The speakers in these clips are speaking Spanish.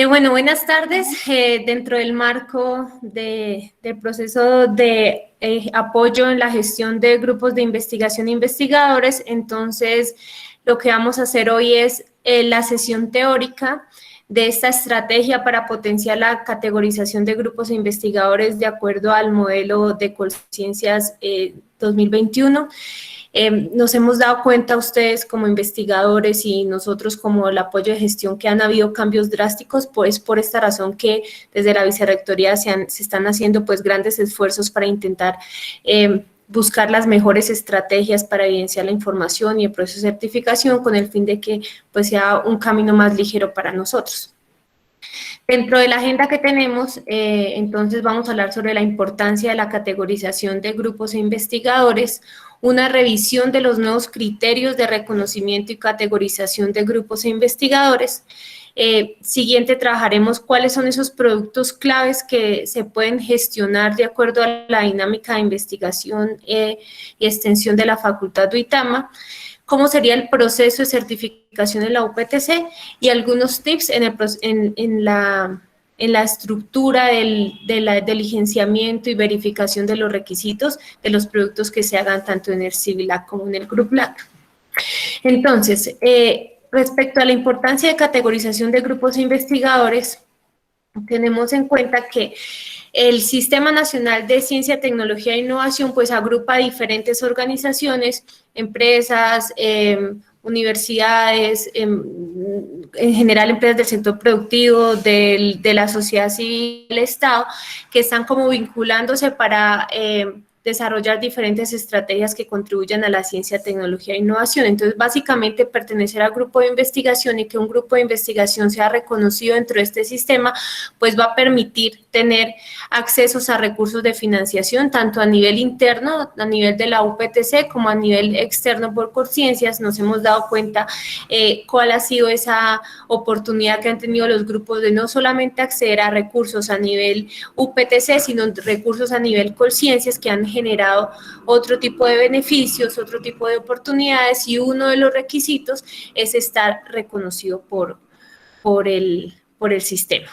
Bueno, buenas tardes. Dentro del marco del proceso de apoyo en la gestión de grupos de investigación e investigadores, entonces lo que vamos a hacer hoy es la sesión teórica de esta estrategia para potenciar la categorización de grupos de investigadores de acuerdo al modelo de Colciencias 2021. Nos hemos dado cuenta ustedes como investigadores y nosotros como el apoyo de gestión que han habido cambios drásticos, pues por esta razón que desde la vicerrectoría se están haciendo pues grandes esfuerzos para intentar buscar las mejores estrategias para evidenciar la información y el proceso de certificación con el fin de que pues sea un camino más ligero para nosotros. Dentro de la agenda que tenemos, entonces vamos a hablar sobre la importancia de la categorización de grupos e investigadores, una revisión de los nuevos criterios de reconocimiento y categorización de grupos e investigadores. Siguiente, trabajaremos cuáles son esos productos claves que se pueden gestionar de acuerdo a la dinámica de investigación y extensión de la Facultad de Uitama, cómo sería el proceso de certificación en la UPTC y algunos tips en la estructura del diligenciamiento y verificación de los requisitos de los productos que se hagan tanto en el CIVILAC como en el GRUPLAC. Entonces, respecto a la importancia de categorización de grupos de investigadores, tenemos en cuenta que el Sistema Nacional de Ciencia, Tecnología e Innovación pues agrupa diferentes organizaciones, empresas, universidades, en general empresas del sector productivo, de la sociedad civil, del Estado, que están como vinculándose para desarrollar diferentes estrategias que contribuyan a la ciencia, tecnología e innovación. Entonces, básicamente, pertenecer al grupo de investigación y que un grupo de investigación sea reconocido dentro de este sistema, pues va a permitir tener accesos a recursos de financiación, tanto a nivel interno, a nivel de la UPTC, como a nivel externo por Colciencias. Nos hemos dado cuenta cuál ha sido esa oportunidad que han tenido los grupos de no solamente acceder a recursos a nivel UPTC, sino recursos a nivel Colciencias que han generado otro tipo de beneficios, otro tipo de oportunidades, y uno de los requisitos es estar reconocido por el sistema.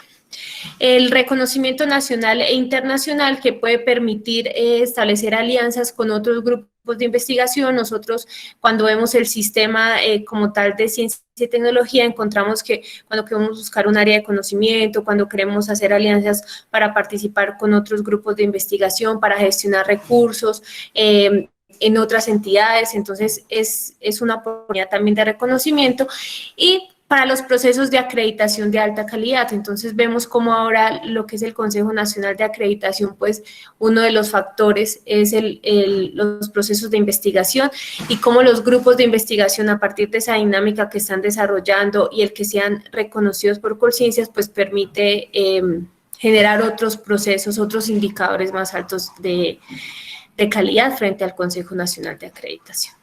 El reconocimiento nacional e internacional que puede permitir establecer alianzas con otros grupos de investigación. Nosotros cuando vemos el sistema como tal de ciencia y tecnología, encontramos que cuando queremos buscar un área de conocimiento, cuando queremos hacer alianzas para participar con otros grupos de investigación, para gestionar recursos, en otras entidades, entonces es una oportunidad también de reconocimiento. Y para los procesos de acreditación de alta calidad, entonces vemos cómo ahora lo que es el Consejo Nacional de Acreditación, pues uno de los factores es los procesos de investigación y cómo los grupos de investigación a partir de esa dinámica que están desarrollando y el que sean reconocidos por Colciencias, pues permite generar otros procesos, otros indicadores más altos de calidad frente al Consejo Nacional de Acreditación.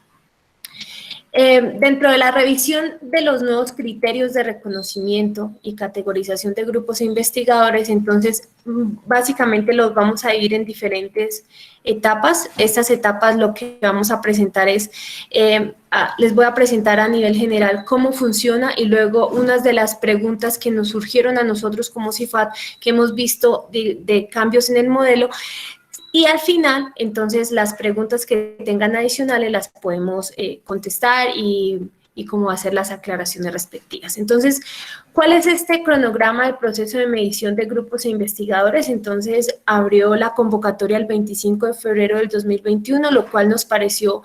Dentro de la revisión de los nuevos criterios de reconocimiento y categorización de grupos e investigadores, entonces básicamente los vamos a dividir en diferentes etapas. Estas etapas lo que vamos a presentar es, les voy a presentar a nivel general cómo funciona y luego unas de las preguntas que nos surgieron a nosotros como CIFAD, que hemos visto de cambios en el modelo. Y al final, entonces, las preguntas que tengan adicionales las podemos contestar y cómo hacer las aclaraciones respectivas. Entonces, ¿cuál es este cronograma del proceso de medición de grupos e investigadores? Entonces, abrió la convocatoria el 25 de febrero del 2021, lo cual nos pareció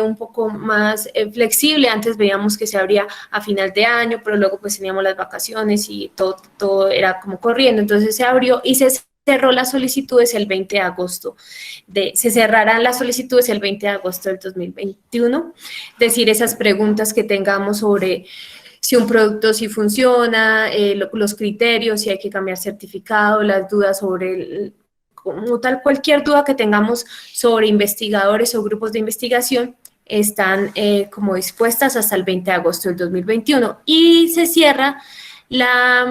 un poco más flexible. Antes veíamos que se abría a final de año, pero luego pues teníamos las vacaciones y todo era como corriendo. Entonces, se abrió y se cerró las solicitudes el 20 de agosto. Se cerrarán las solicitudes el 20 de agosto del 2021. Es decir, esas preguntas que tengamos sobre si un producto sí funciona, los criterios, si hay que cambiar certificado, las dudas sobre como tal, cualquier duda que tengamos sobre investigadores o grupos de investigación, están como dispuestas hasta el 20 de agosto del 2021. Y se cierra la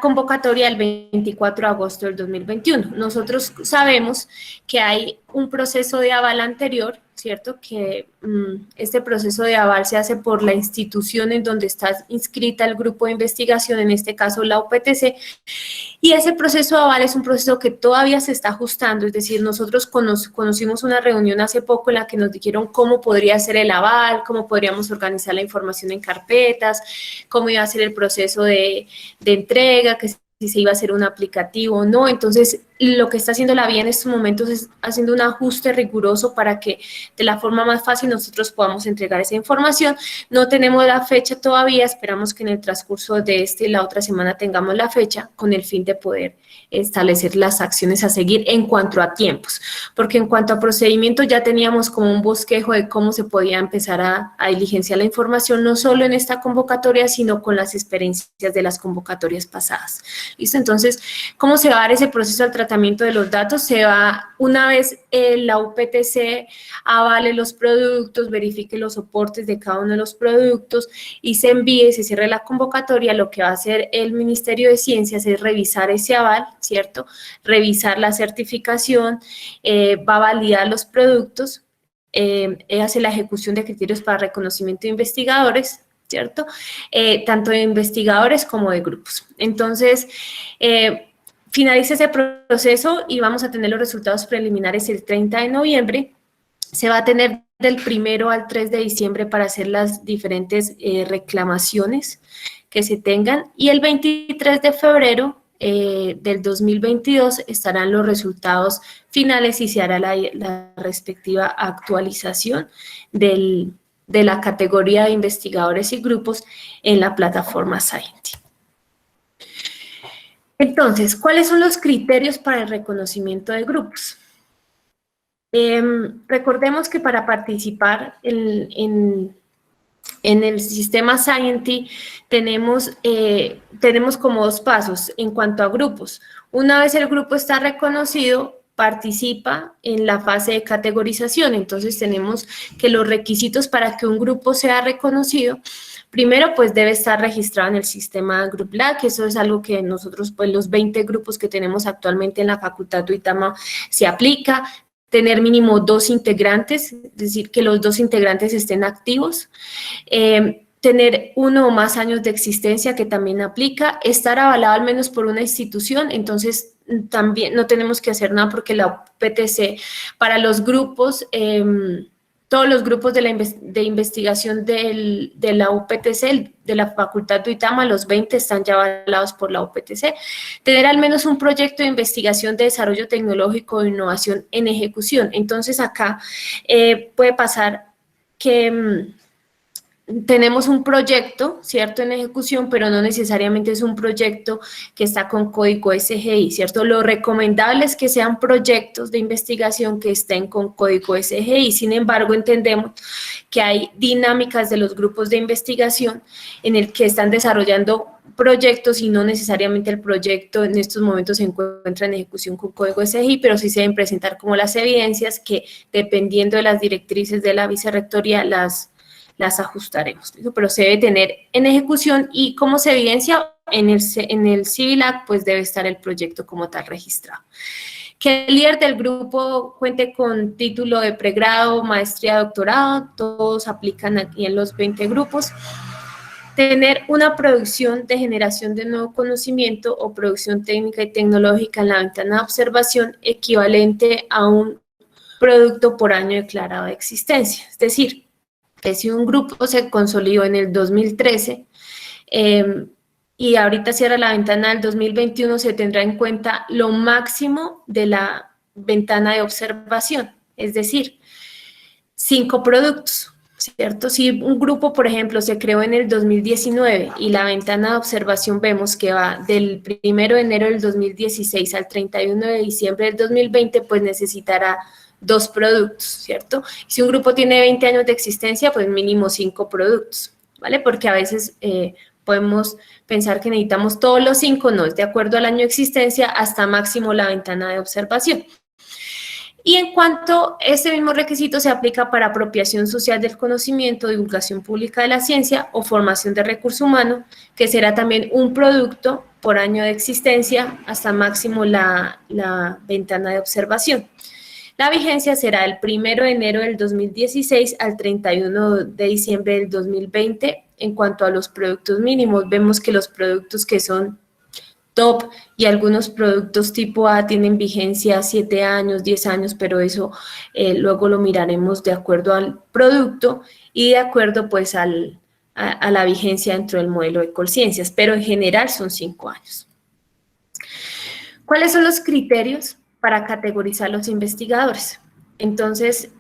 convocatoria el 24 de agosto del 2021. Nosotros sabemos que hay un proceso de aval anterior ¿cierto? Que este proceso de aval se hace por la institución en donde está inscrita el grupo de investigación, en este caso la UPTC, y ese proceso de aval es un proceso que todavía se está ajustando, es decir, nosotros conocimos una reunión hace poco en la que nos dijeron cómo podría ser el aval, cómo podríamos organizar la información en carpetas, cómo iba a ser el proceso de entrega, que si se iba a hacer un aplicativo o no. Entonces, lo que está haciendo la vía en estos momentos es haciendo un ajuste riguroso para que de la forma más fácil nosotros podamos entregar esa información. No tenemos la fecha todavía, esperamos que en el transcurso de y la otra semana tengamos la fecha con el fin de poder establecer las acciones a seguir en cuanto a tiempos, porque en cuanto a procedimiento ya teníamos como un bosquejo de cómo se podía empezar a diligenciar la información, no solo en esta convocatoria, sino con las experiencias de las convocatorias pasadas. ¿Listo? Entonces, ¿cómo se va a dar ese proceso al tratamiento de los datos? Se va, una vez la UPTC avale los productos, verifique los soportes de cada uno de los productos y se envíe, se cierre la convocatoria, lo que va a hacer el Ministerio de Ciencias es revisar ese aval, ¿cierto? Revisar la certificación, va a validar los productos, hace la ejecución de criterios para reconocimiento de investigadores, ¿cierto? Tanto de investigadores como de grupos. Entonces, finaliza ese proceso y vamos a tener los resultados preliminares el 30 de noviembre. Se va a tener del 1 al 3 de diciembre para hacer las diferentes reclamaciones que se tengan y el 23 de febrero del 2022 estarán los resultados finales y se hará la respectiva actualización de la categoría de investigadores y grupos en la plataforma Scienti. Entonces, ¿cuáles son los criterios para el reconocimiento de grupos? Recordemos que para participar en el sistema Scienti tenemos como dos pasos en cuanto a grupos. Una vez el grupo está reconocido, participa en la fase de categorización. Entonces, tenemos que los requisitos para que un grupo sea reconocido, primero, pues debe estar registrado en el sistema GroupLab, que eso es algo que nosotros, pues los 20 grupos que tenemos actualmente en la Facultad de Uitama se aplica. Tener mínimo 2 integrantes, es decir, que los 2 integrantes estén activos. Tener 1 o más años de existencia, que también aplica. Estar avalado al menos por una institución, entonces también no tenemos que hacer nada porque la UPTC, para los grupos, todos los grupos de investigación de la UPTC, de la Facultad de Uitama, los 20 están ya avalados por la UPTC. Tener al menos un proyecto de investigación de desarrollo tecnológico e innovación en ejecución. Entonces, acá puede pasar que tenemos un proyecto, ¿cierto?, en ejecución, pero no necesariamente es un proyecto que está con código SGI, ¿cierto? Lo recomendable es que sean proyectos de investigación que estén con código SGI. Sin embargo, entendemos que hay dinámicas de los grupos de investigación en el que están desarrollando proyectos y no necesariamente el proyecto en estos momentos se encuentra en ejecución con código SGI, pero sí se deben presentar como las evidencias que, dependiendo de las directrices de la vicerrectoría, las ajustaremos, pero se debe tener en ejecución y como se evidencia en el Civil Act, pues debe estar el proyecto como tal registrado. Que el líder del grupo cuente con título de pregrado, maestría, doctorado, todos aplican aquí en los 20 grupos. Tener una producción de generación de nuevo conocimiento o producción técnica y tecnológica en la ventana de observación equivalente a un producto por año declarado de existencia, es decir, que si un grupo se consolidó en el 2013 y ahorita cierra la ventana del 2021, se tendrá en cuenta lo máximo de la ventana de observación, es decir, 5 productos, ¿cierto? Si un grupo, por ejemplo, se creó en el 2019 y la ventana de observación vemos que va del 1 de enero del 2016 al 31 de diciembre del 2020, pues necesitará 2 productos, ¿cierto? Si un grupo tiene 20 años de existencia, pues mínimo 5 productos, ¿vale? Porque a veces podemos pensar que necesitamos todos los 5, no, es de acuerdo al año de existencia hasta máximo la ventana de observación. Y en cuanto a este mismo requisito se aplica para apropiación social del conocimiento, divulgación pública de la ciencia o formación de recurso humano, que será también un producto por año de existencia hasta máximo la ventana de observación. La vigencia será el 1 de enero del 2016 al 31 de diciembre del 2020. En cuanto a los productos mínimos, vemos que los productos que son top y algunos productos tipo A tienen vigencia 7 años, 10 años, pero eso luego lo miraremos de acuerdo al producto y de acuerdo pues a la vigencia dentro del modelo de Colciencias, pero en general son 5 años. ¿Cuáles son los criterios para categorizar los investigadores? Entonces,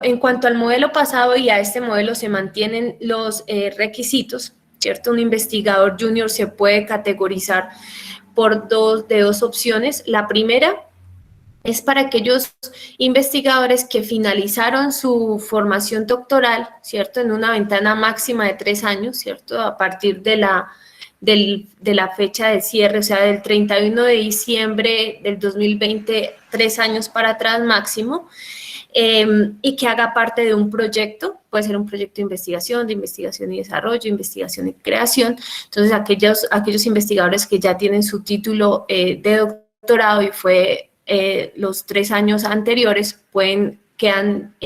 en cuanto al modelo pasado y a este modelo se mantienen los requisitos, ¿cierto? Un investigador junior se puede categorizar por dos opciones. La primera es para aquellos investigadores que finalizaron su formación doctoral, ¿cierto? En una ventana máxima de 3 años, ¿cierto? A partir de la fecha de cierre, o sea, del 31 de diciembre del 2020, 3 años para atrás máximo, y que haga parte de un proyecto, puede ser un proyecto de investigación y desarrollo, investigación y creación. Entonces, aquellos investigadores que ya tienen su título de doctorado y fue los 3 años anteriores, quedan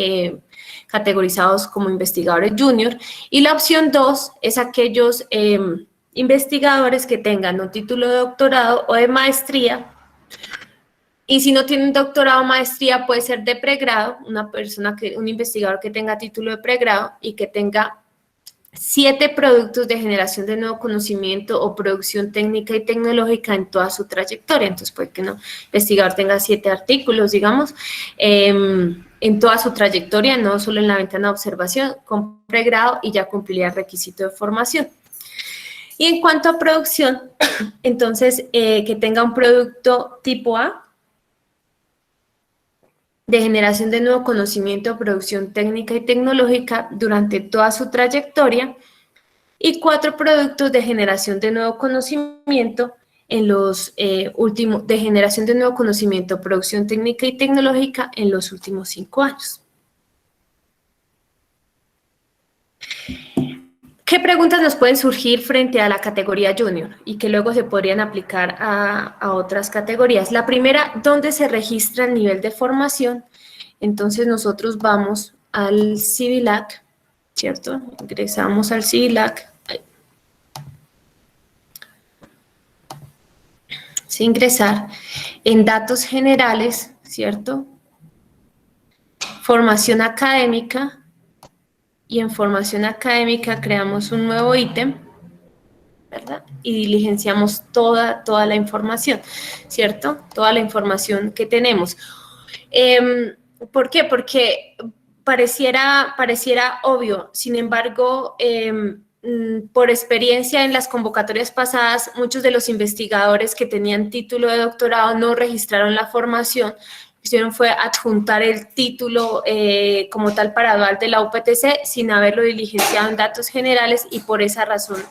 categorizados como investigadores junior. Y la opción 2 es aquellos investigadores que tengan un título de doctorado o de maestría. Y si no tienen doctorado o maestría, puede ser de pregrado, un investigador que tenga título de pregrado y que tenga 7 productos de generación de nuevo conocimiento o producción técnica y tecnológica en toda su trayectoria. Entonces, puede que un investigador tenga 7 artículos, digamos, en toda su trayectoria, no solo en la ventana de observación, con pregrado y ya cumpliría el requisito de formación. Y en cuanto a producción, entonces, que tenga un producto tipo A, de generación de nuevo conocimiento, producción técnica y tecnológica durante toda su trayectoria, y 4 productos de generación de nuevo conocimiento en los de generación de nuevo conocimiento, producción técnica y tecnológica en los últimos 5 años. ¿Qué preguntas nos pueden surgir frente a la categoría junior y que luego se podrían aplicar a otras categorías? La primera, ¿dónde se registra el nivel de formación? Entonces nosotros vamos al CIVILAC, ¿cierto? Ingresamos al CIVILAC. Sin ingresar en datos generales, ¿cierto? Formación académica. Y en formación académica creamos un nuevo ítem, ¿verdad? Y diligenciamos toda la información, ¿cierto? Toda la información que tenemos. ¿Por qué? Porque pareciera obvio, sin embargo, por experiencia en las convocatorias pasadas, muchos de los investigadores que tenían título de doctorado no registraron la formación. Lo que hicieron fue adjuntar el título como tal para aval de la UPTC sin haberlo diligenciado en datos generales y por esa razón,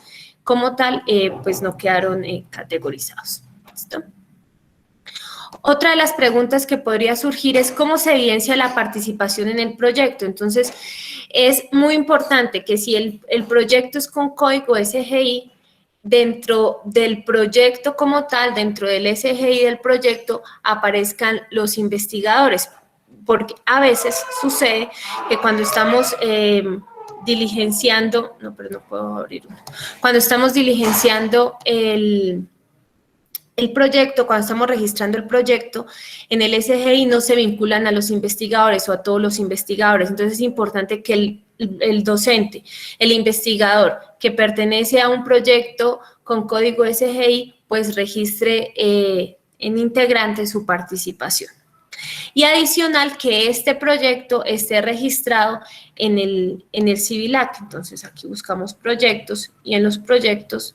como tal, pues no quedaron categorizados. ¿Listo? Otra de las preguntas que podría surgir es cómo se evidencia la participación en el proyecto. Entonces, es muy importante que si el proyecto es con código SGI, dentro del proyecto como tal, dentro del SGI del proyecto, aparezcan los investigadores, porque a veces sucede que cuando estamos diligenciando, cuando estamos diligenciando el proyecto, cuando estamos registrando el proyecto, en el SGI no se vinculan a los investigadores o a todos los investigadores. Entonces, es importante que el docente, el investigador que pertenece a un proyecto con código SGI, pues registre en integrante su participación. Y adicional, que este proyecto esté registrado en el CIVILAC. Entonces, aquí buscamos proyectos y en los proyectos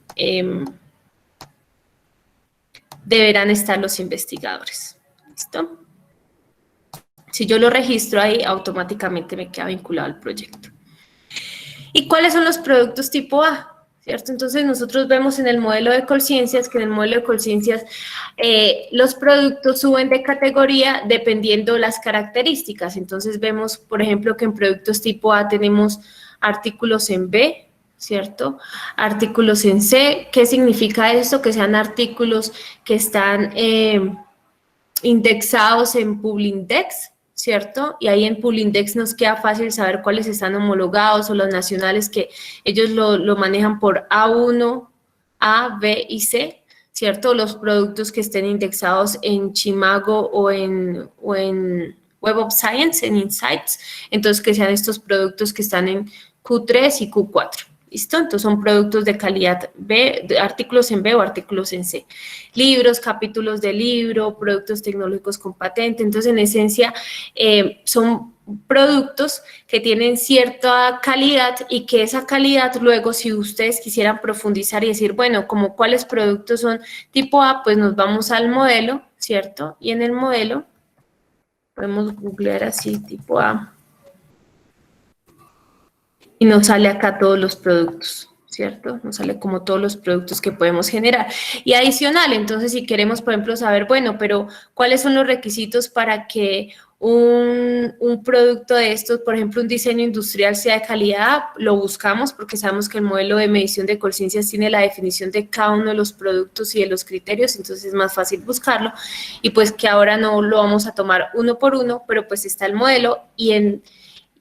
deberán estar los investigadores. ¿Listo? Si yo lo registro ahí, automáticamente me queda vinculado al proyecto. ¿Y cuáles son los productos tipo A? ¿Cierto? Entonces, nosotros vemos en el modelo de Colciencias que en el modelo de Colciencias los productos suben de categoría dependiendo las características. Entonces, vemos, por ejemplo, que en productos tipo A tenemos artículos en B, ¿cierto? Artículos en C. ¿Qué significa esto? Que sean artículos que están indexados en Publindex, ¿cierto? Y ahí en Publindex nos queda fácil saber cuáles están homologados o los nacionales que ellos lo manejan por A1, A, B y C, ¿cierto? Los productos que estén indexados en Chimago o en Web of Science, en Insights, entonces que sean estos productos que están en Q3 y Q4. ¿Listo? Entonces son productos de calidad B, artículos en B o artículos en C. Libros, capítulos de libro, productos tecnológicos con patente. Entonces, en esencia, son productos que tienen cierta calidad y que esa calidad luego, si ustedes quisieran profundizar y decir, bueno, como cuáles productos son tipo A, pues nos vamos al modelo, ¿cierto? Y en el modelo podemos googlear así, tipo A. Y nos sale acá todos los productos, ¿cierto? Nos sale como todos los productos que podemos generar. Y adicional, entonces, si queremos, por ejemplo, saber, bueno, pero ¿cuáles son los requisitos para que un producto de estos, por ejemplo, un diseño industrial sea de calidad? Lo buscamos porque sabemos que el modelo de medición de conciencias tiene la definición de cada uno de los productos y de los criterios, entonces es más fácil buscarlo. Y pues que ahora no lo vamos a tomar uno por uno, pero pues está el modelo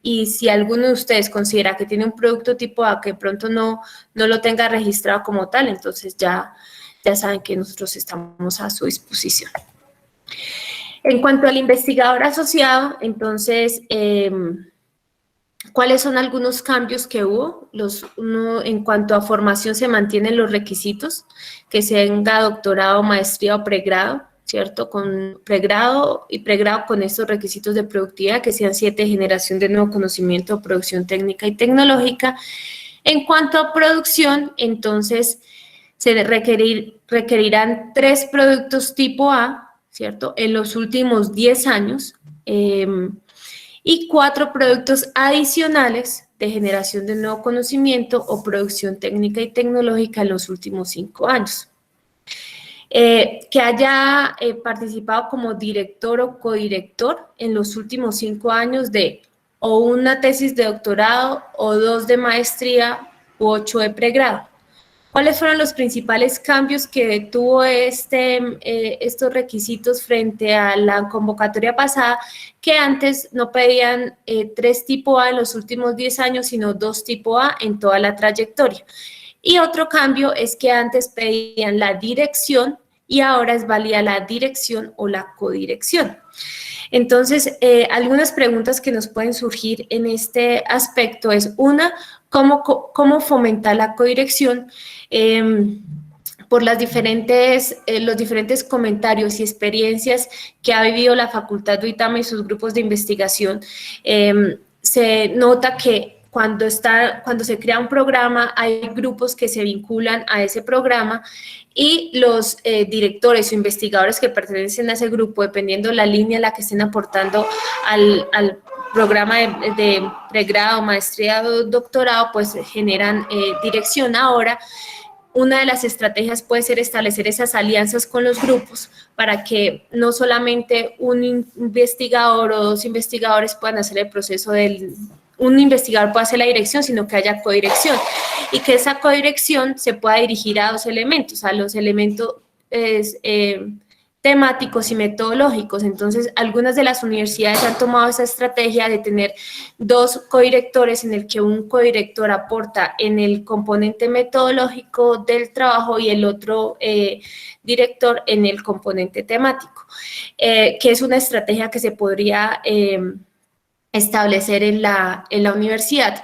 y si alguno de ustedes considera que tiene un producto tipo A que de pronto no lo tenga registrado como tal, entonces ya saben que nosotros estamos a su disposición. En cuanto al investigador asociado, entonces, ¿cuáles son algunos cambios que hubo? En cuanto a formación, se mantienen los requisitos, que se tenga doctorado, maestría o pregrado, ¿cierto? Con pregrado y pregrado con estos requisitos de productividad, que sean 7, generación de nuevo conocimiento, producción técnica y tecnológica. En cuanto a producción, entonces, se requerirán 3 productos tipo A, ¿cierto? En los últimos 10 años, y 4 productos adicionales de generación de nuevo conocimiento o producción técnica y tecnológica en los últimos 5 años. Que haya participado como director o codirector en los últimos 5 años de o una tesis de doctorado o 2 de maestría u 8 de pregrado. ¿Cuáles fueron los principales cambios que tuvo estos requisitos frente a la convocatoria pasada? Que antes no pedían 3 tipo A en los últimos 10 años, sino 2 tipo A en toda la trayectoria. Y otro cambio es que antes pedían la dirección y ahora es válida la dirección o la codirección. Entonces, algunas preguntas que nos pueden surgir en este aspecto es, una, ¿cómo fomentar la codirección? Por los diferentes comentarios y experiencias que ha vivido la Facultad de Uitama y sus grupos de investigación, se nota que cuando se crea un programa, hay grupos que se vinculan a ese programa y los directores o investigadores que pertenecen a ese grupo, dependiendo la línea en la que estén aportando al programa de pregrado, maestría o doctorado, pues generan dirección. Ahora, una de las estrategias puede ser establecer esas alianzas con los grupos para que no solamente un investigador o 2 investigadores puedan hacer el proceso un investigador pueda hacer la dirección, sino que haya codirección y que esa codirección se pueda dirigir a 2 elementos, a los elementos temáticos y metodológicos. Entonces, algunas de las universidades han tomado esa estrategia de tener 2 codirectores en el que un codirector aporta en el componente metodológico del trabajo y el otro director en el componente temático, que es una estrategia que se podría establecer en la universidad.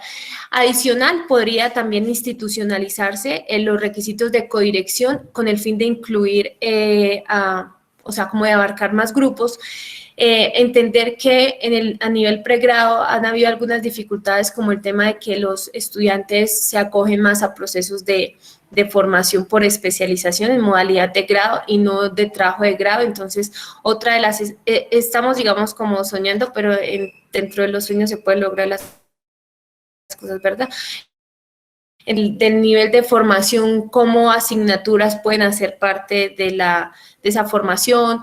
Adicional, podría también institucionalizarse en los requisitos de codirección con el fin de incluir, o sea, como de abarcar más grupos. Entender que a nivel pregrado han habido algunas dificultades, como el tema de que los estudiantes se acogen más a procesos de formación por especialización en modalidad de grado y no de trabajo de grado. Entonces, otra de las, estamos, digamos, como soñando, pero dentro de los sueños se pueden lograr las cosas, ¿verdad? Del nivel de formación, cómo asignaturas pueden hacer parte de esa formación,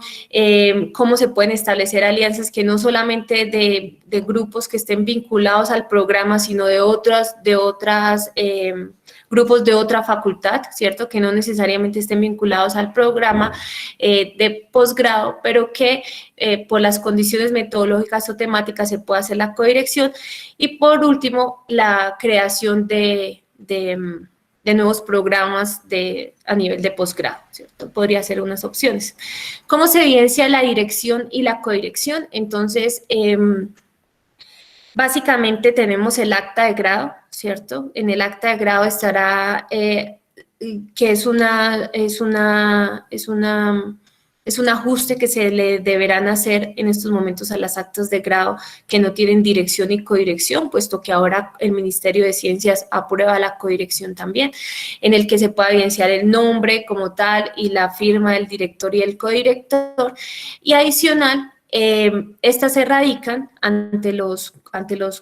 cómo se pueden establecer alianzas que no solamente de grupos que estén vinculados al programa, sino de otras grupos de otra facultad, ¿cierto? Que no necesariamente estén vinculados al programa de posgrado, pero que por las condiciones metodológicas o temáticas se pueda hacer la codirección. Y por último, la creación de nuevos programas a nivel de posgrado, ¿cierto? Podría ser unas opciones. ¿Cómo se evidencia la dirección y la codirección? Entonces, básicamente tenemos el acta de grado, ¿cierto? En el acta de grado estará que es un ajuste que se le deberán hacer en estos momentos a las actas de grado que no tienen dirección y codirección, puesto que ahora el Ministerio de Ciencias aprueba la codirección también, en el que se pueda evidenciar el nombre como tal y la firma del director y el codirector. Y adicional, estas se radican ante los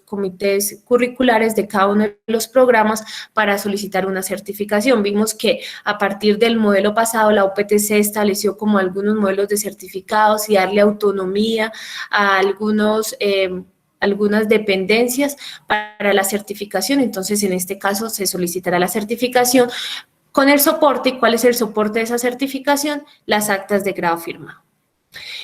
comités curriculares de cada uno de los programas para solicitar una certificación. Vimos que a partir del modelo pasado la UPTC estableció como algunos modelos de certificados y darle autonomía a algunas dependencias para la certificación. Entonces, en este caso se solicitará la certificación con el soporte. ¿Y cuál es el soporte de esa certificación? Las actas de grado firmado.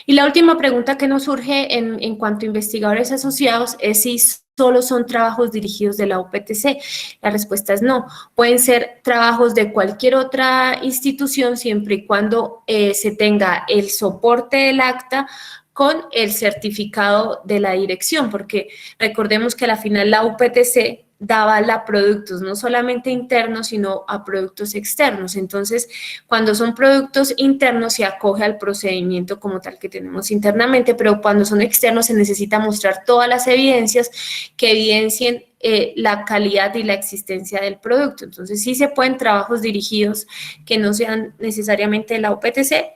Y la última pregunta que nos surge en cuanto a investigadores asociados es si solo son trabajos dirigidos de la UPTC. La respuesta es no. Pueden ser trabajos de cualquier otra institución siempre y cuando se tenga el soporte del acta con el certificado de la dirección, porque recordemos que a la final la UPTC daba a productos no solamente internos, sino a productos externos. Entonces, cuando son productos internos se acoge al procedimiento como tal que tenemos internamente, pero cuando son externos se necesita mostrar todas las evidencias que evidencien la calidad y la existencia del producto. Entonces, sí se pueden trabajos dirigidos que no sean necesariamente de la UPTC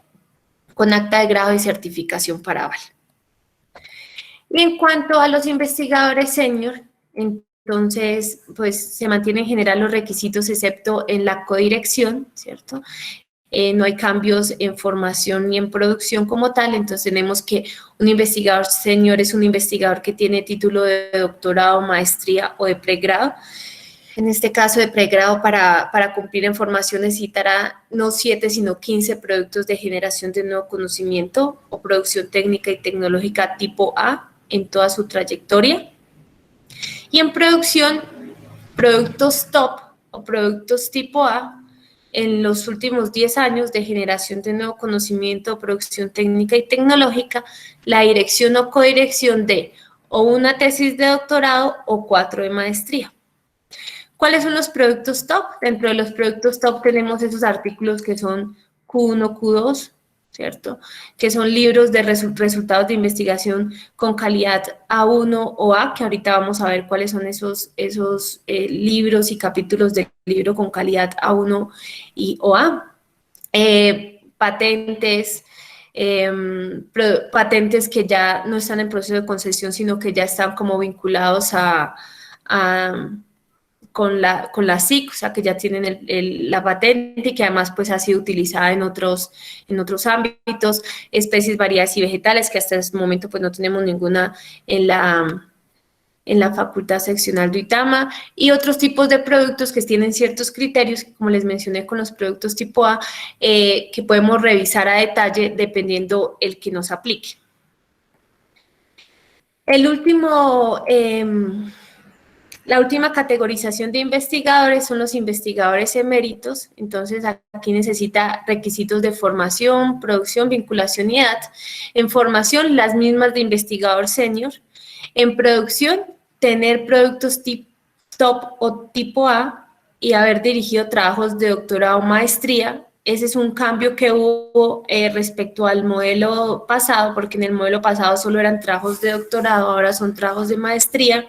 con acta de grado y certificación para aval. Y en cuanto a los investigadores senior, entonces, pues se mantienen en general los requisitos excepto en la codirección, ¿cierto? No hay cambios en formación ni en producción como tal, entonces tenemos que un investigador senior es un investigador que tiene título de doctorado, maestría o de pregrado. En este caso de pregrado, para cumplir en formación necesitará no 7, sino 15 productos de generación de nuevo conocimiento o producción técnica y tecnológica tipo A en toda su trayectoria. Y en producción, productos top o productos tipo A en los últimos 10 años de generación de nuevo conocimiento, producción técnica y tecnológica, la dirección o codirección de o una tesis de doctorado o 4 de maestría. ¿Cuáles son los productos top? Dentro de los productos top tenemos esos artículos que son Q1, Q2, ¿cierto? Que son libros de resultados de investigación con calidad A1 o A, que ahorita vamos a ver cuáles son esos libros y capítulos del libro con calidad A1 o A. Patentes, patentes que ya no están en proceso de concesión, sino que ya están como vinculados con la SIC, o sea, que ya tienen la patente y que además pues ha sido utilizada en otros ámbitos, especies variadas y vegetales, que hasta este momento pues no tenemos ninguna en la facultad seccional de Uitama, y otros tipos de productos que tienen ciertos criterios, como les mencioné con los productos tipo A, que podemos revisar a detalle dependiendo el que nos aplique. La última categorización de investigadores son los investigadores eméritos. Entonces, aquí necesita requisitos de formación, producción, vinculación y edad. En formación, las mismas de investigador senior. En producción, tener productos top o tipo A y haber dirigido trabajos de doctorado o maestría. Ese es un cambio que hubo respecto al modelo pasado, porque en el modelo pasado solo eran trabajos de doctorado, ahora son trabajos de maestría.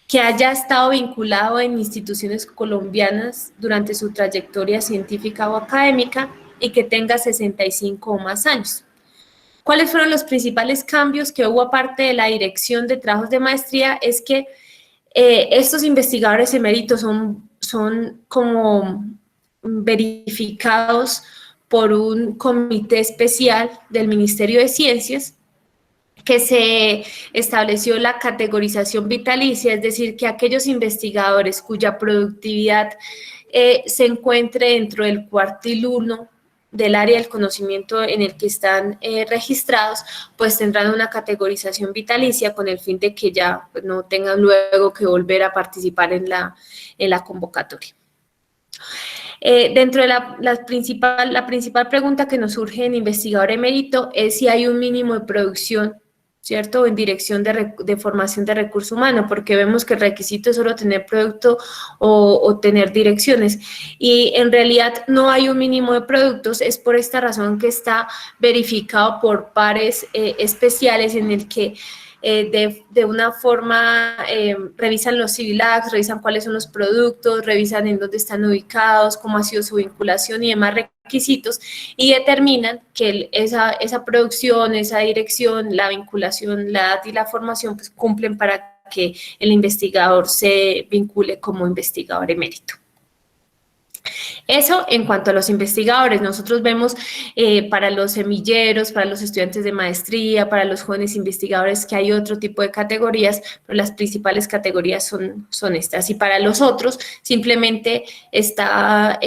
Que haya estado vinculado en instituciones colombianas durante su trayectoria científica o académica y que tenga 65 o más años. ¿Cuáles fueron los principales cambios que hubo aparte de la dirección de trabajos de maestría? Es que estos investigadores eméritos son como verificados por un comité especial del Ministerio de Ciencias que se estableció la categorización vitalicia, es decir, que aquellos investigadores cuya productividad se encuentre dentro del cuartil 1 del área del conocimiento en el que están registrados, pues tendrán una categorización vitalicia con el fin de que ya pues, no tengan luego que volver a participar en la convocatoria. Dentro de la principal pregunta que nos surge en investigador emérito es si hay un mínimo de producción, ¿cierto? En dirección de formación de recurso humano, porque vemos que el requisito es solo tener producto o tener direcciones. Y en realidad no hay un mínimo de productos, es por esta razón que está verificado por pares especiales en el que de una forma revisan los CIVILACs, revisan cuáles son los productos, revisan en dónde están ubicados, cómo ha sido su vinculación y demás requisitos, y determinan que esa producción, esa dirección, la vinculación, la edad y la formación pues cumplen para que el investigador se vincule como investigador emérito. Eso en cuanto a los investigadores. Nosotros vemos para los semilleros, para los estudiantes de maestría, para los jóvenes investigadores que hay otro tipo de categorías, pero las principales categorías son estas. Y para los otros simplemente está...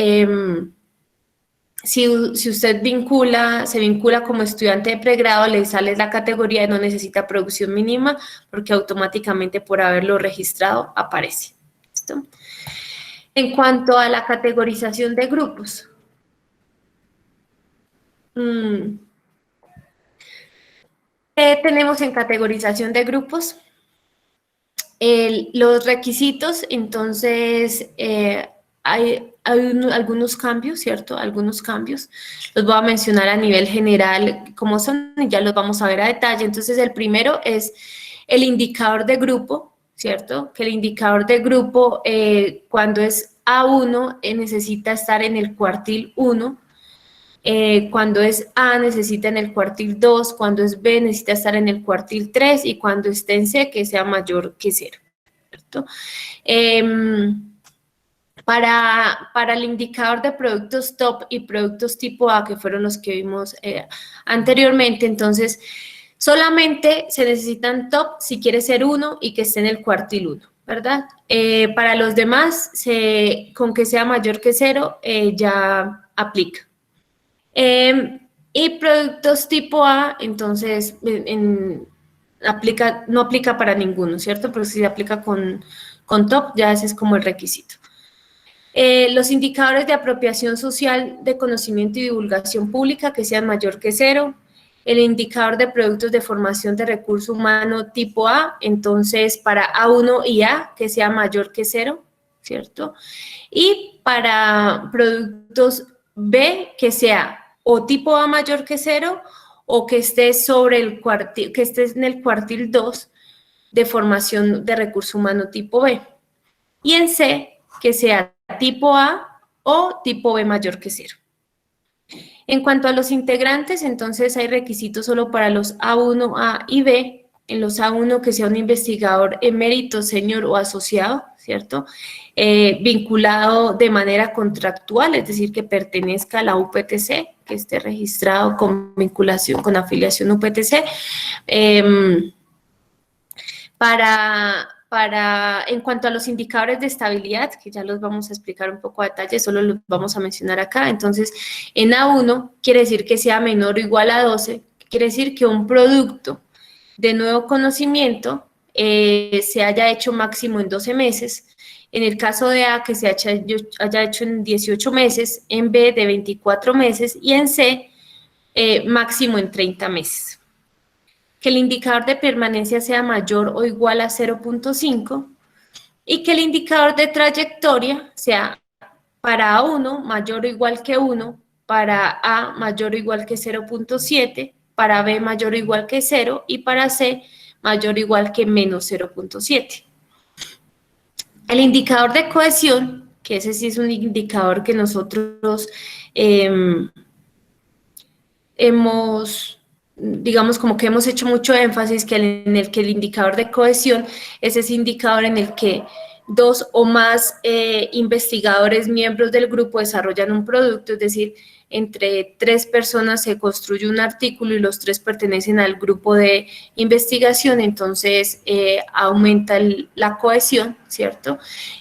Si usted se vincula como estudiante de pregrado, le sale la categoría y no necesita producción mínima porque automáticamente por haberlo registrado aparece. ¿Listo? En cuanto a la categorización de grupos, ¿qué tenemos en categorización de grupos? Los requisitos, entonces, hay algunos cambios, ¿cierto? Algunos cambios. Los voy a mencionar a nivel general, como son, y ya los vamos a ver a detalle. Entonces, el primero es el indicador de grupo, ¿cierto? Que el indicador de grupo, cuando es A1, necesita estar en el cuartil 1. Cuando es A necesita en el cuartil 2, cuando es B necesita estar en el cuartil 3 y cuando esté en C que sea mayor que 0, ¿cierto? Para el indicador de productos top y productos tipo A, que fueron los que vimos anteriormente, entonces solamente se necesitan top si quiere ser 1 y que esté en el cuartil 1, ¿verdad? Para los demás, con que sea mayor que 0, ya aplica. Y productos tipo A, entonces, no aplica para ninguno, ¿cierto? Pero si aplica con top, ya ese es como el requisito. Los indicadores de apropiación social de conocimiento y divulgación pública que sean mayor que 0. El indicador de productos de formación de recurso humano tipo A, entonces para A1 y A que sea mayor que 0, ¿cierto? Y para productos B que sea o tipo A mayor que 0 o que esté sobre el cuartil, que esté en el cuartil 2 de formación de recurso humano tipo B. Y en C, que sea tipo A o tipo B mayor que 0. En cuanto a los integrantes, entonces hay requisitos solo para los A1, A y B. En los A1 que sea un investigador emérito, senior o asociado, ¿cierto? Vinculado de manera contractual, es decir, que pertenezca a la UPTC, que esté registrado con vinculación, con afiliación UPTC. En cuanto a los indicadores de estabilidad, que ya los vamos a explicar un poco a detalle, solo los vamos a mencionar acá. Entonces, en A1 quiere decir que sea menor o igual a 12, quiere decir que un producto de nuevo conocimiento se haya hecho máximo en 12 meses, en el caso de A que se haya hecho en 18 meses, en B de 24 meses y en C máximo en 30 meses. Que el indicador de permanencia sea mayor o igual a 0.5 y que el indicador de trayectoria sea para A1 mayor o igual que 1, para A mayor o igual que 0.7, para B mayor o igual que 0 y para C mayor o igual que menos 0.7. El indicador de cohesión, que ese sí es un indicador que nosotros digamos como que hemos hecho mucho énfasis en el que el indicador de cohesión es ese indicador en el que dos o más investigadores miembros del grupo desarrollan un producto, es decir, entre 3 personas se construye un artículo y los 3 pertenecen al grupo de investigación, entonces aumenta la cohesión, ¿cierto?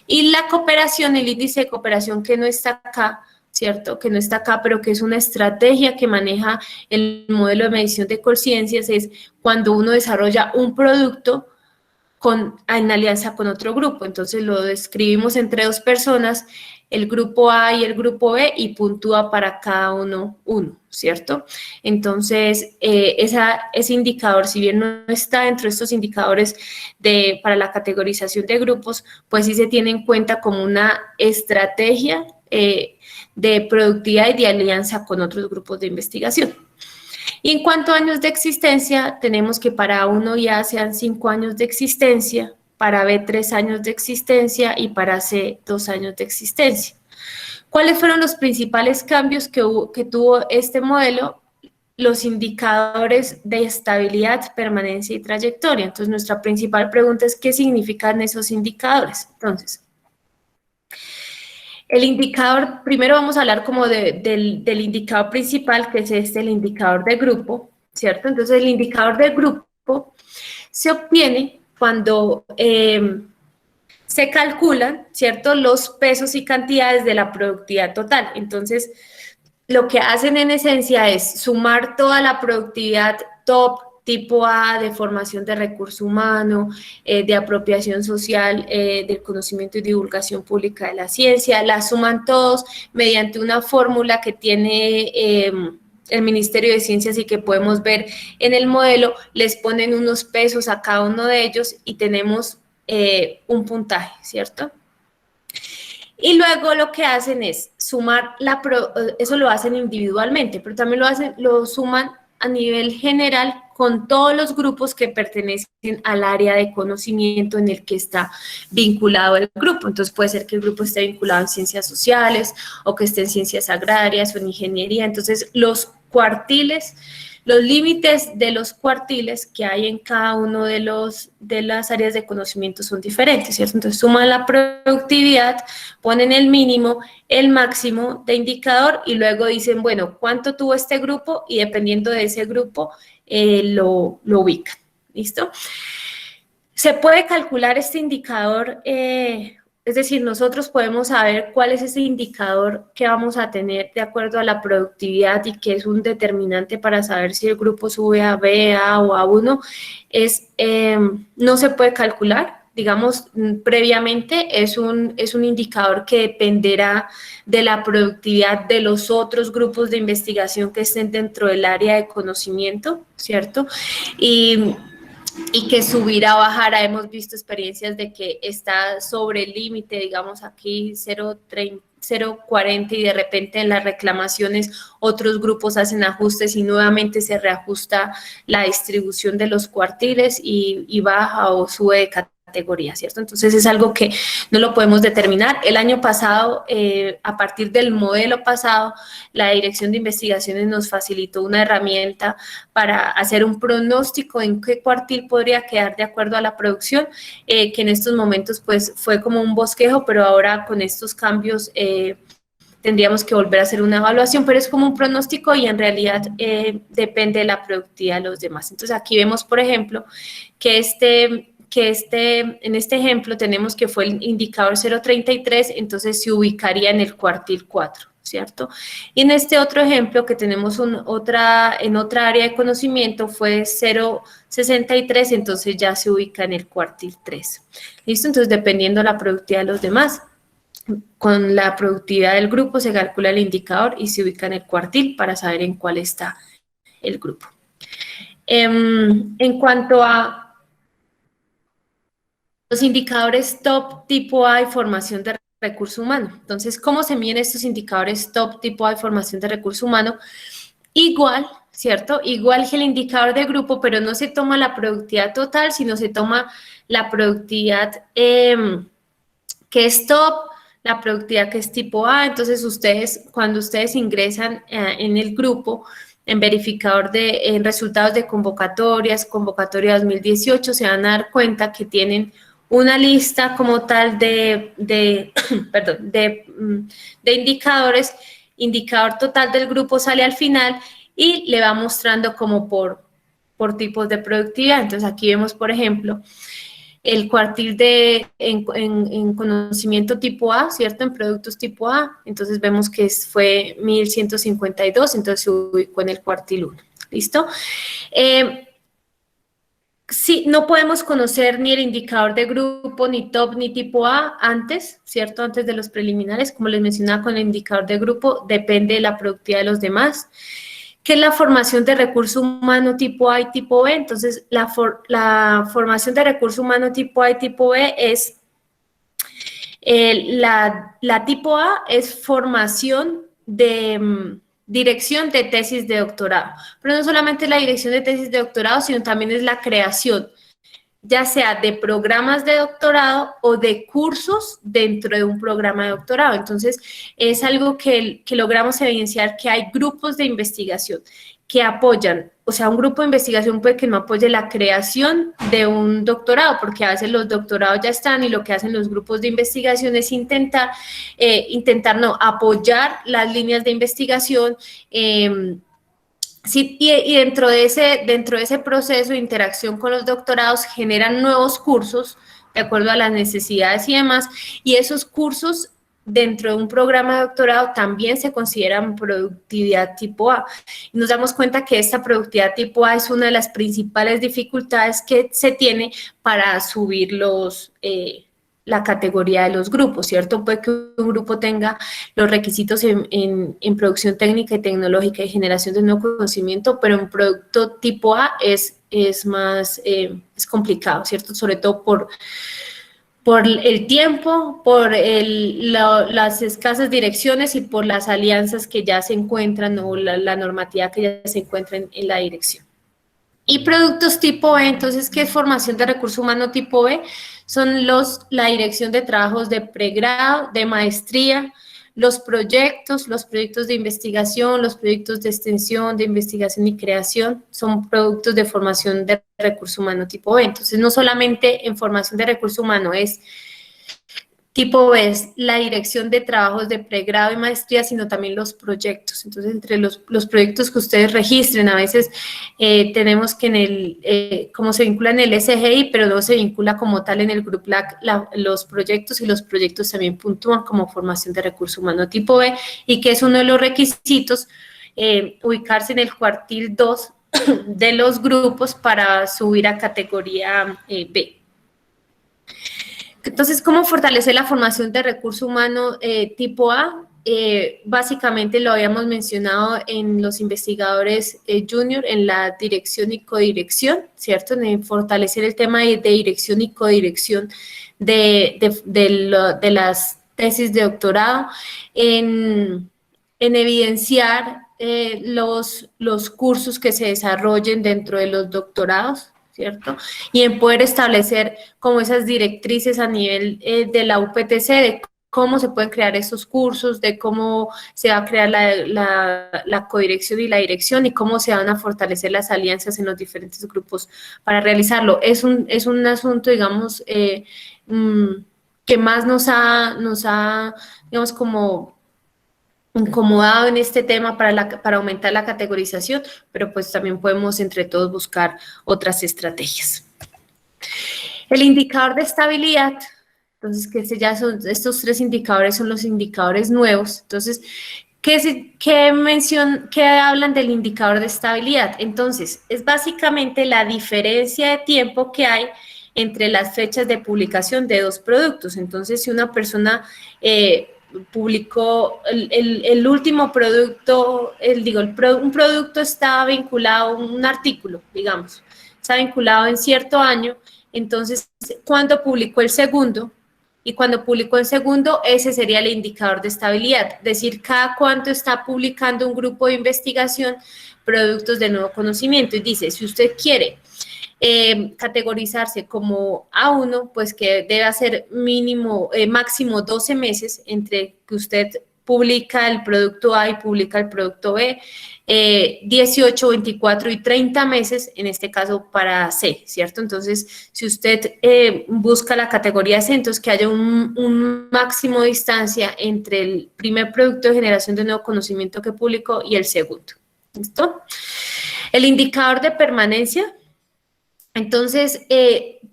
Y la cooperación, el índice de cooperación que no está acá, ¿cierto? Que no está acá, pero que es una estrategia que maneja el modelo de medición de conciencias, es cuando uno desarrolla un producto en alianza con otro grupo. Entonces lo describimos entre 2 personas, el grupo A y el grupo B, y puntúa para cada uno, ¿cierto? Entonces, ese indicador, si bien no está dentro de estos indicadores para la categorización de grupos, pues sí se tiene en cuenta como una estrategia de productividad y de alianza con otros grupos de investigación. Y en cuanto a años de existencia, tenemos que para uno ya sean 5 años de existencia, para B 3 años de existencia y para C 2 años de existencia. ¿Cuáles fueron los principales cambios que tuvo este modelo? Los indicadores de estabilidad, permanencia y trayectoria. Entonces, nuestra principal pregunta es, ¿qué significan esos indicadores? Entonces, el indicador, primero vamos a hablar como del indicador principal, que es el indicador de grupo, ¿cierto? Entonces, el indicador de grupo se obtiene cuando se calculan, ¿cierto?, los pesos y cantidades de la productividad total. Entonces, lo que hacen en esencia es sumar toda la productividad top, tipo A, de formación de recurso humano, de apropiación social, del conocimiento y divulgación pública de la ciencia, la suman todos mediante una fórmula que tiene el Ministerio de Ciencias y que podemos ver en el modelo, les ponen unos pesos a cada uno de ellos y tenemos un puntaje, ¿cierto? Y luego lo que hacen es sumar eso lo hacen individualmente, pero también lo suman a nivel general con todos los grupos que pertenecen al área de conocimiento en el que está vinculado el grupo. Entonces puede ser que el grupo esté vinculado en ciencias sociales o que esté en ciencias agrarias o en ingeniería. Entonces los cuartiles, los límites de los cuartiles que hay en cada uno de las áreas de conocimiento son diferentes, ¿cierto? Entonces suman la productividad, ponen el mínimo, el máximo de indicador y luego dicen, bueno, ¿cuánto tuvo este grupo? Y dependiendo de ese grupo lo ubican, ¿listo? Se puede calcular este indicador, es decir, nosotros podemos saber cuál es ese indicador que vamos a tener de acuerdo a la productividad y que es un determinante para saber si el grupo sube a B, A o A1, no se puede calcular, digamos, previamente es un indicador que dependerá de la productividad de los otros grupos de investigación que estén dentro del área de conocimiento, ¿cierto? Y que subirá o bajará. Hemos visto experiencias de que está sobre el límite, digamos aquí 0,40 y de repente en las reclamaciones otros grupos hacen ajustes y nuevamente se reajusta la distribución de los cuartiles y baja o sube de categoría, ¿cierto? Entonces es algo que no lo podemos determinar. El año pasado, a partir del modelo pasado, la Dirección de Investigaciones nos facilitó una herramienta para hacer un pronóstico en qué cuartil podría quedar de acuerdo a la producción, que en estos momentos pues fue como un bosquejo, pero ahora con estos cambios tendríamos que volver a hacer una evaluación, pero es como un pronóstico y en realidad depende de la productividad de los demás. Entonces aquí vemos, por ejemplo, que en este ejemplo tenemos que fue el indicador 0,33, entonces se ubicaría en el cuartil 4, ¿cierto? Y en este otro ejemplo que tenemos en otra área de conocimiento fue 0,63, entonces ya se ubica en el cuartil 3. ¿Listo? Entonces, dependiendo de la productividad de los demás, con la productividad del grupo se calcula el indicador y se ubica en el cuartil para saber en cuál está el grupo. En cuanto a los indicadores top tipo A y formación de recurso humano. Entonces, ¿cómo se miden estos indicadores top tipo A y formación de recurso humano? Igual, ¿cierto? Igual que el indicador de grupo, pero no se toma la productividad total, sino se toma la productividad que es top, la productividad que es tipo A. Entonces, cuando ustedes ingresan en el grupo, en verificador en resultados de convocatorias, convocatoria 2018, se van a dar cuenta que tienen una lista como tal de indicadores indicador total del grupo sale al final y le va mostrando como por tipos de productividad. Entonces, aquí vemos, por ejemplo, el cuartil en conocimiento tipo A, ¿cierto? En productos tipo A. Entonces, vemos que fue 1152, entonces se ubicó en el cuartil 1. ¿Listo? Sí, no podemos conocer ni el indicador de grupo, ni top, ni tipo A antes, ¿cierto? Antes de los preliminares, como les mencionaba con el indicador de grupo, depende de la productividad de los demás. ¿Qué es la formación de recurso humano tipo A y tipo B? Entonces, la formación de recurso humano tipo A y tipo B es, la tipo A es formación de dirección de tesis de doctorado, pero no solamente la dirección de tesis de doctorado, sino también es la creación, ya sea de programas de doctorado o de cursos dentro de un programa de doctorado. Entonces, es algo que logramos evidenciar, que hay grupos de investigación que apoyan, o sea, un grupo de investigación puede que no apoye la creación de un doctorado, porque a veces los doctorados ya están y lo que hacen los grupos de investigación es intentar apoyar las líneas de investigación. Sí, y dentro de ese proceso de interacción con los doctorados generan nuevos cursos de acuerdo a las necesidades y demás, y esos cursos dentro de un programa de doctorado también se consideran productividad tipo A. Y nos damos cuenta que esta productividad tipo A es una de las principales dificultades que se tiene para subir la categoría de los grupos, ¿cierto? Puede que un grupo tenga los requisitos en producción técnica y tecnológica y generación de nuevo conocimiento, pero un producto tipo A es más, es complicado, ¿cierto? Sobre todo por el tiempo, por las escasas direcciones y por las alianzas que ya se encuentran o la normativa que ya se encuentra en la dirección. Y productos tipo B, entonces, ¿qué es formación de recurso humano tipo B? Son la dirección de trabajos de pregrado, de maestría, los proyectos de investigación, los proyectos de extensión, de investigación y creación, son productos de formación de recurso humano tipo B. Entonces, no solamente en formación de recurso humano es tipo B, es la dirección de trabajos de pregrado y maestría, sino también los proyectos. Entonces, entre los proyectos que ustedes registren, a veces tenemos que como se vincula en el SGI, pero luego se vincula como tal en el Group LAC los proyectos, y los proyectos también puntúan como formación de recurso humano tipo B, y que es uno de los requisitos, ubicarse en el cuartil 2 de los grupos para subir a categoría B. Entonces, ¿cómo fortalecer la formación de recurso humano tipo A? Básicamente lo habíamos mencionado en los investigadores junior, en la dirección y codirección, ¿cierto? En fortalecer el tema de dirección y codirección de las tesis de doctorado, en evidenciar los cursos que se desarrollen dentro de los doctorados, ¿cierto? Y en poder establecer como esas directrices a nivel de la UPTC, de cómo se pueden crear esos cursos, de cómo se va a crear la codirección y la dirección, y cómo se van a fortalecer las alianzas en los diferentes grupos para realizarlo. Es un asunto, digamos, que más nos ha, digamos, como incomodado en este tema para aumentar la categorización, pero pues también podemos entre todos buscar otras estrategias. El indicador de estabilidad, entonces, estos 3 indicadores son los indicadores nuevos. Entonces, ¿qué hablan del indicador de estabilidad? Entonces, es básicamente la diferencia de tiempo que hay entre las fechas de publicación de 2 productos. Entonces, si una persona publicó el último producto, un producto está vinculado, un artículo, digamos, está vinculado en cierto año, entonces, cuando publicó el segundo, y cuando publicó el segundo, ese sería el indicador de estabilidad, es decir, cada cuánto está publicando un grupo de investigación productos de nuevo conocimiento. Y dice, si usted quiere categorizarse como A1, pues que debe hacer máximo 12 meses entre que usted publica el producto A y publica el producto B, 18, 24 y 30 meses, en este caso para C, ¿cierto? Entonces, si usted busca la categoría C, entonces que haya un máximo de distancia entre el primer producto de generación de nuevo conocimiento que publicó y el segundo, ¿listo? El indicador de permanencia. Entonces,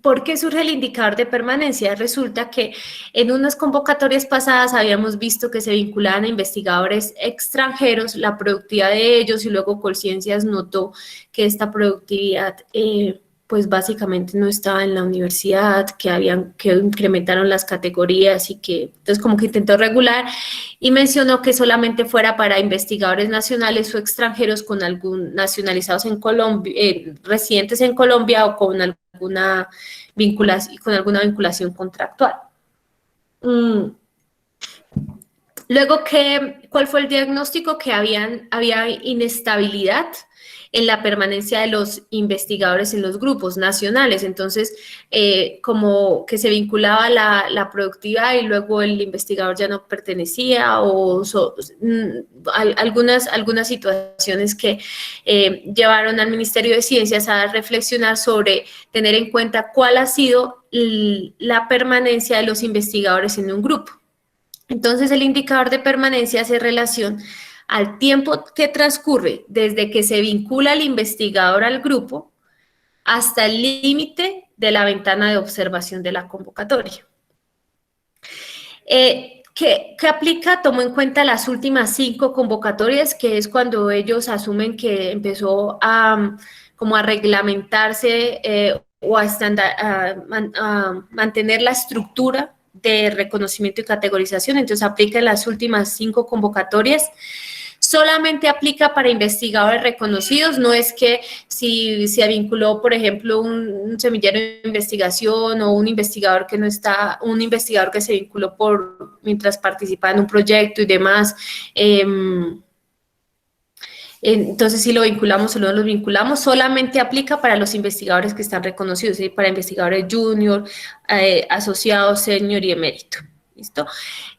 ¿por qué surge el indicador de permanencia? Resulta que en unas convocatorias pasadas habíamos visto que se vinculaban a investigadores extranjeros, la productividad de ellos, y luego Colciencias notó que esta productividad pues básicamente no estaba en la universidad, que incrementaron las categorías y que entonces como que intentó regular y mencionó que solamente fuera para investigadores nacionales o extranjeros con nacionalizados en Colombia, residentes en Colombia o con alguna vinculación contractual. Luego, ¿cuál fue el diagnóstico? Que había inestabilidad en la permanencia de los investigadores en los grupos nacionales. Entonces, como que se vinculaba la productividad y luego el investigador ya no pertenecía o algunas situaciones que llevaron al Ministerio de Ciencias a reflexionar sobre tener en cuenta cuál ha sido la permanencia de los investigadores en un grupo. Entonces, el indicador de permanencia hace relación al tiempo que transcurre desde que se vincula el investigador al grupo hasta el límite de la ventana de observación de la convocatoria. ¿Qué aplica? Tomo en cuenta las últimas 5 convocatorias, que es cuando ellos asumen que empezó como a reglamentarse o a mantener la estructura de reconocimiento y categorización. Entonces aplica en las últimas 5 convocatorias. Solamente aplica para investigadores reconocidos, no es que si se vinculó, por ejemplo, un semillero de investigación o un investigador que no está, un investigador que se vinculó mientras participaba en un proyecto y demás, entonces si lo vinculamos o no lo vinculamos, solamente aplica para los investigadores que están reconocidos, ¿sí? Para investigadores junior, asociados, senior y emérito. ¿Listo?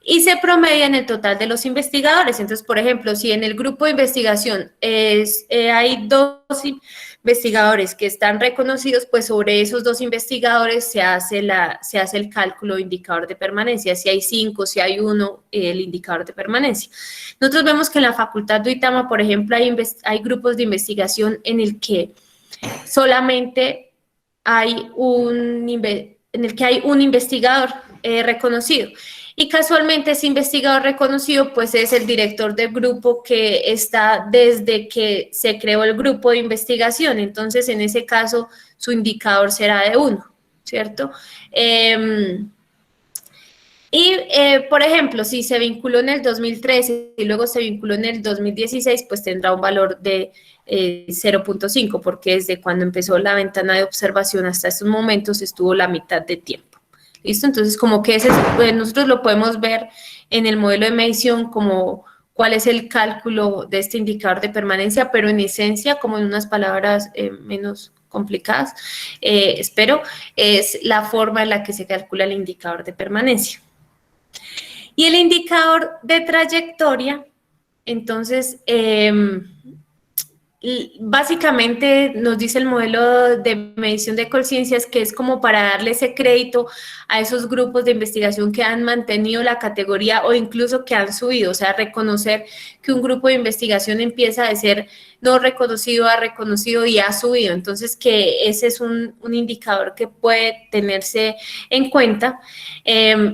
Y se promedia en el total de los investigadores. Entonces, por ejemplo, si en el grupo de investigación hay 2 investigadores que están reconocidos, pues sobre esos 2 investigadores se hace el cálculo de indicador de permanencia. Si hay 5, si hay 1, el indicador de permanencia. Nosotros vemos que en la Facultad de Uitama, por ejemplo, hay grupos de investigación en el que solamente hay un investigador reconocido. Y casualmente ese investigador reconocido pues es el director del grupo que está desde que se creó el grupo de investigación. Entonces, en ese caso, su indicador será de 1, ¿cierto? Por ejemplo, si se vinculó en el 2013 y luego se vinculó en el 2016, pues tendrá un valor de 0.5, porque desde cuando empezó la ventana de observación hasta estos momentos estuvo la mitad de tiempo. ¿Listo? Entonces, como que nosotros lo podemos ver en el modelo de medición como cuál es el cálculo de este indicador de permanencia, pero en esencia, como en unas palabras menos complicadas, espero, es la forma en la que se calcula el indicador de permanencia. Y el indicador de trayectoria, entonces, básicamente nos dice el modelo de medición de Colciencias que es como para darle ese crédito a esos grupos de investigación que han mantenido la categoría o incluso que han subido, o sea, reconocer que un grupo de investigación empieza de ser no reconocido a reconocido y ha subido. Entonces, que ese es un indicador que puede tenerse en cuenta.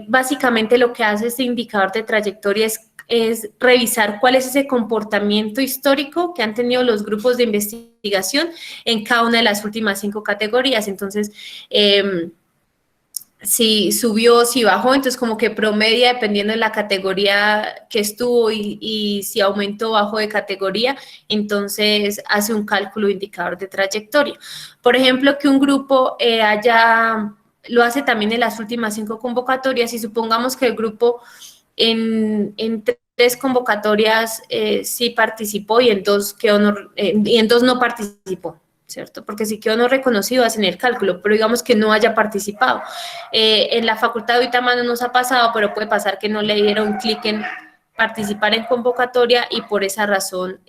Básicamente lo que hace este indicador de trayectoria es revisar cuál es ese comportamiento histórico que han tenido los grupos de investigación en cada una de las últimas 5 categorías. Entonces, si subió, si bajó, entonces como que promedia dependiendo de la categoría que estuvo y si aumentó o bajó de categoría, entonces hace un cálculo indicador de trayectoria. Por ejemplo, que un grupo lo hace también en las últimas 5 convocatorias y supongamos que el grupo en 3 convocatorias sí participó y en 2 no participó, ¿cierto? Porque si quedó no reconocido hacen el cálculo, pero digamos que no haya participado. En la Facultad de Uitama no nos ha pasado, pero puede pasar que no le dieron clic participar en convocatoria y por esa razón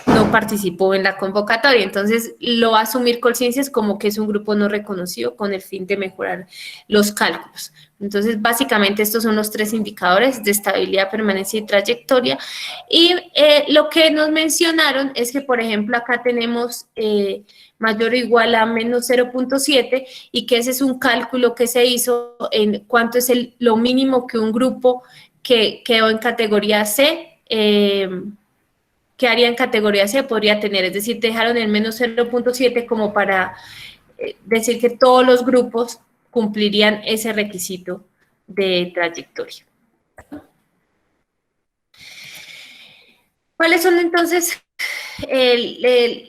no participó en la convocatoria. Entonces, lo va a asumir Colciencias como que es un grupo no reconocido con el fin de mejorar los cálculos. Entonces, básicamente estos son los 3 indicadores de estabilidad, permanencia y trayectoria. Y lo que nos mencionaron es que, por ejemplo, acá tenemos mayor o igual a menos 0.7 y que ese es un cálculo que se hizo en cuánto es lo mínimo que un grupo que quedó en categoría C que haría en categoría C podría tener, es decir, dejaron el menos 0.7 como para decir que todos los grupos cumplirían ese requisito de trayectoria. ¿Cuáles son entonces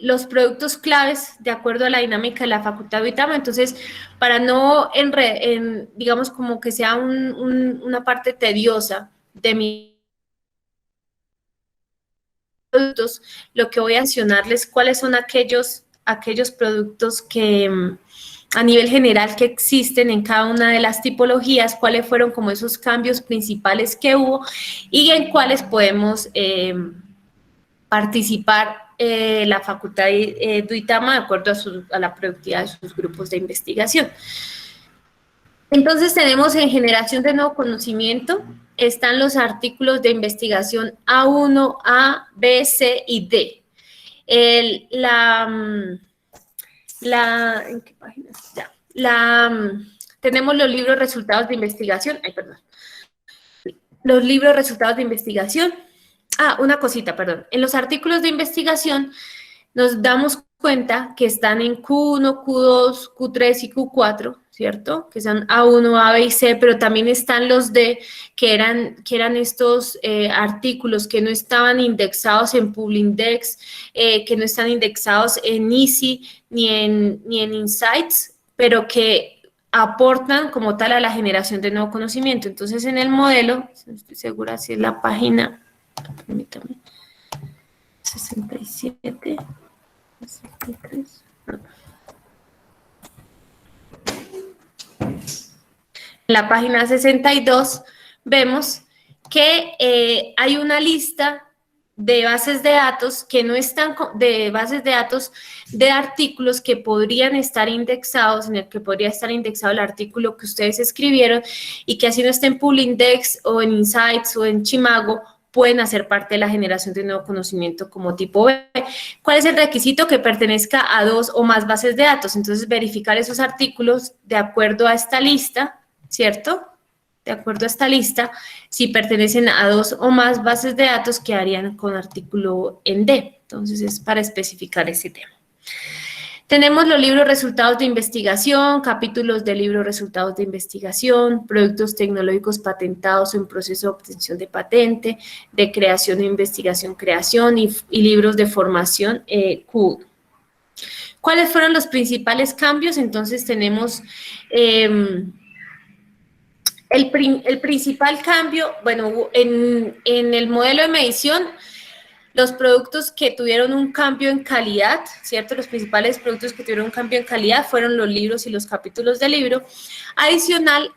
los productos claves de acuerdo a la dinámica de la facultad de Uitama? Entonces, para no, digamos, como que sea una parte tediosa de mi productos, lo que voy a mencionarles cuáles son aquellos productos que a nivel general que existen en cada una de las tipologías, cuáles fueron como esos cambios principales que hubo y en cuáles podemos participar la facultad de Uitama de acuerdo a la productividad de sus grupos de investigación. Entonces tenemos en generación de nuevo conocimiento, están los artículos de investigación A1, A, B, C y D. ¿En qué página? Ya. Tenemos los libros resultados de investigación. Ay, perdón. Los libros resultados de investigación. Una cosita, perdón. En los artículos de investigación nos damos cuenta que están en Q1, Q2, Q3 y Q4, ¿cierto? Que son A1, A, B y C, pero también están los D, que eran estos artículos que no estaban indexados en Publindex, que no están indexados en EASY ni en Insights, pero que aportan como tal a la generación de nuevo conocimiento. Entonces, en el modelo, no estoy segura si es la página, permítame, 67... 63. En la página 62 vemos que hay una lista de bases de datos que no están, de bases de datos de artículos que podrían estar indexados, en el que podría estar indexado el artículo que ustedes escribieron y que así no esté en Publindex o en Insights o en Chimago, pueden hacer parte de la generación de nuevo conocimiento como tipo B. ¿Cuál es el requisito? Que pertenezca a 2 o más bases de datos. Entonces, verificar esos artículos de acuerdo a esta lista, ¿cierto? De acuerdo a esta lista, si pertenecen a 2 o más bases de datos, quedarían con artículo en D. Entonces, es para especificar ese tema. Tenemos los libros resultados de investigación, capítulos de libros resultados de investigación, productos tecnológicos patentados en proceso de obtención de patente, de creación e investigación, creación y libros de formación, Q. ¿Cuáles fueron los principales cambios? Entonces tenemos el principal cambio, bueno, en el modelo de medición, los productos que tuvieron un cambio en calidad, ¿cierto? Los principales productos que tuvieron un cambio en calidad fueron los libros y los capítulos de libro. Adicional,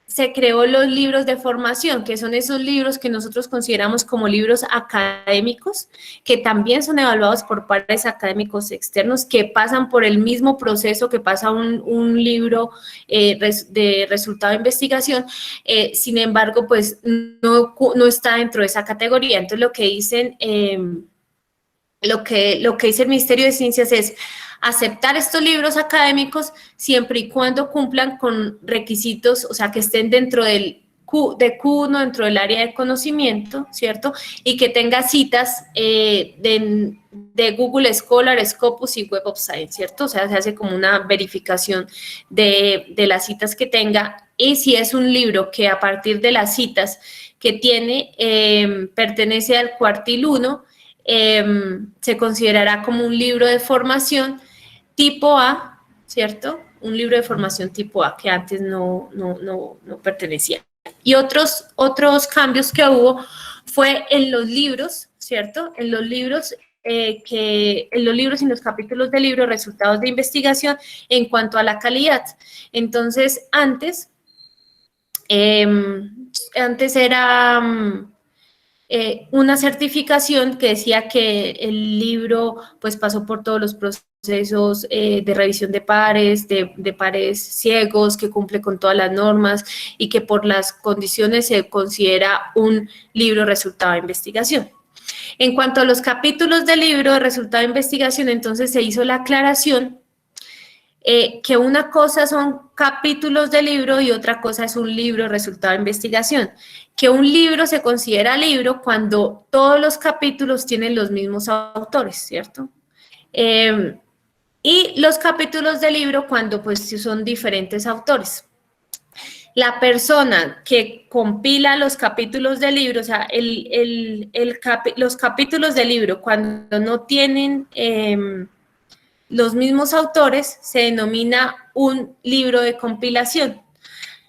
se creó los libros de formación, que son esos libros que nosotros consideramos como libros académicos, que también son evaluados por pares académicos externos, que pasan por el mismo proceso que pasa un libro de resultado de investigación, sin embargo, pues no está dentro de esa categoría. Entonces, lo que dicen, lo que dice el Ministerio de Ciencias es aceptar estos libros académicos siempre y cuando cumplan con requisitos, o sea, que estén dentro de Q1, dentro del área de conocimiento, ¿cierto? Y que tenga citas de Google Scholar, Scopus y Web of Science, ¿cierto? O sea, se hace como una verificación de las citas que tenga. Y si es un libro que a partir de las citas que tiene pertenece al cuartil 1, se considerará como un libro de formación tipo A, ¿cierto? Un libro de formación tipo A que antes no pertenecía. Y otros cambios que hubo fue en los libros, ¿cierto? En los libros y en los capítulos de libro, resultados de investigación en cuanto a la calidad. Entonces, antes Antes era una certificación que decía que el libro pues pasó por todos los procesos de revisión de pares ciegos, que cumple con todas las normas y que por las condiciones se considera un libro resultado de investigación. En cuanto a los capítulos del libro de resultado de investigación, entonces se hizo la aclaración que una cosa son capítulos de libro y otra cosa es un libro resultado de investigación. Que un libro se considera libro cuando todos los capítulos tienen los mismos autores, ¿cierto? Y los capítulos de libro cuando pues son diferentes autores. La persona que compila los capítulos del libro, o sea, los capítulos del libro cuando no tienen los mismos autores, se denomina un libro de compilación.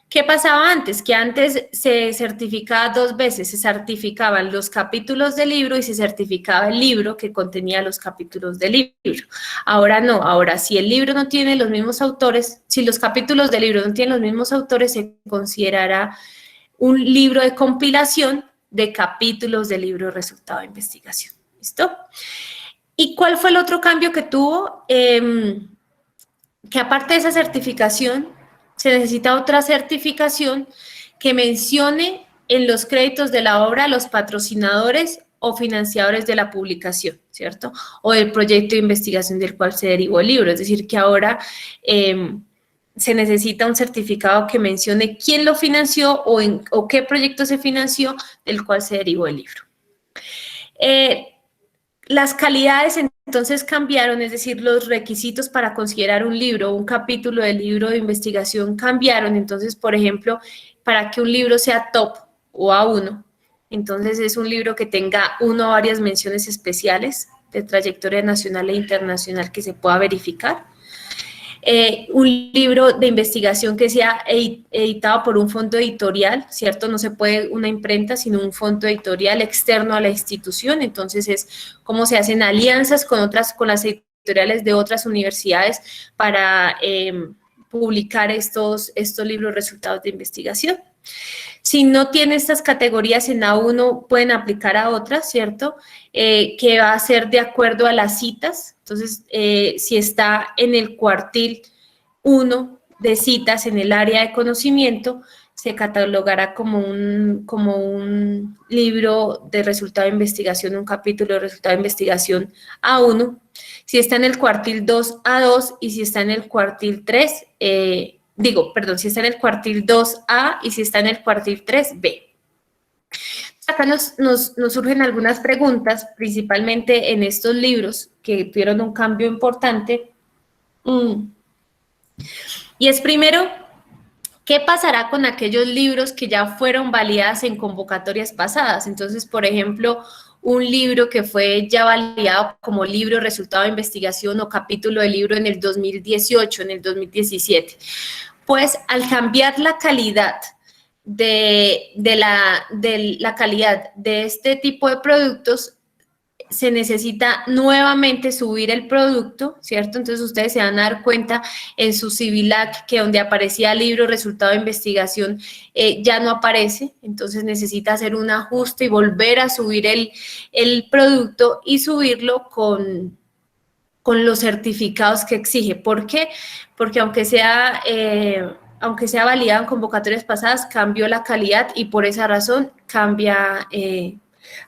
¿Qué pasaba antes? Que antes se certificaba 2 veces, se certificaban los capítulos del libro y se certificaba el libro que contenía los capítulos del libro. Ahora no, ahora si el libro no tiene los mismos autores, si los capítulos del libro no tienen los mismos autores, se considerará un libro de compilación de capítulos del libro resultado de investigación. ¿Listo? ¿Y cuál fue el otro cambio que tuvo? Que aparte de esa certificación, se necesita otra certificación que mencione en los créditos de la obra los patrocinadores o financiadores de la publicación, ¿cierto? O del proyecto de investigación del cual se derivó el libro. Es decir, que ahora se necesita un certificado que mencione quién lo financió o qué proyecto se financió del cual se derivó el libro. Las calidades entonces cambiaron, es decir, los requisitos para considerar un libro, un capítulo del libro de investigación cambiaron. Entonces, por ejemplo, para que un libro sea top o A1, entonces es un libro que tenga una o varias menciones especiales de trayectoria nacional e internacional que se pueda verificar. Un libro de investigación que sea editado por un fondo editorial, ¿cierto? No se puede una imprenta, sino un fondo editorial externo a la institución. Entonces es cómo se hacen alianzas con las editoriales de otras universidades para publicar estos libros resultados de investigación. Si no tiene estas categorías en A1, pueden aplicar a otras, ¿cierto? Que va a ser de acuerdo a las citas. Entonces, si está en el cuartil 1 de citas en el área de conocimiento, se catalogará como un libro de resultado de investigación, un capítulo de resultado de investigación A1. Si está en el cuartil 2, A2, y si está en el cuartil 3, si está en el cuartil 2A y si está en el cuartil 3B. Acá nos surgen algunas preguntas, principalmente en estos libros que tuvieron un cambio importante. Y es primero, ¿qué pasará con aquellos libros que ya fueron validados en convocatorias pasadas? Entonces, por ejemplo, un libro que fue ya validado como libro resultado de investigación o capítulo de libro en el 2018, en el 2017. Pues al cambiar la calidad de la calidad de este tipo de productos, se necesita nuevamente subir el producto, ¿cierto? Entonces ustedes se van a dar cuenta en su CIVILAC que donde aparecía libro resultado de investigación ya no aparece, entonces necesita hacer un ajuste y volver a subir el producto y subirlo con los certificados que exige. ¿Por qué? Porque aunque sea validado en convocatorias pasadas, cambió la calidad y por esa razón cambia,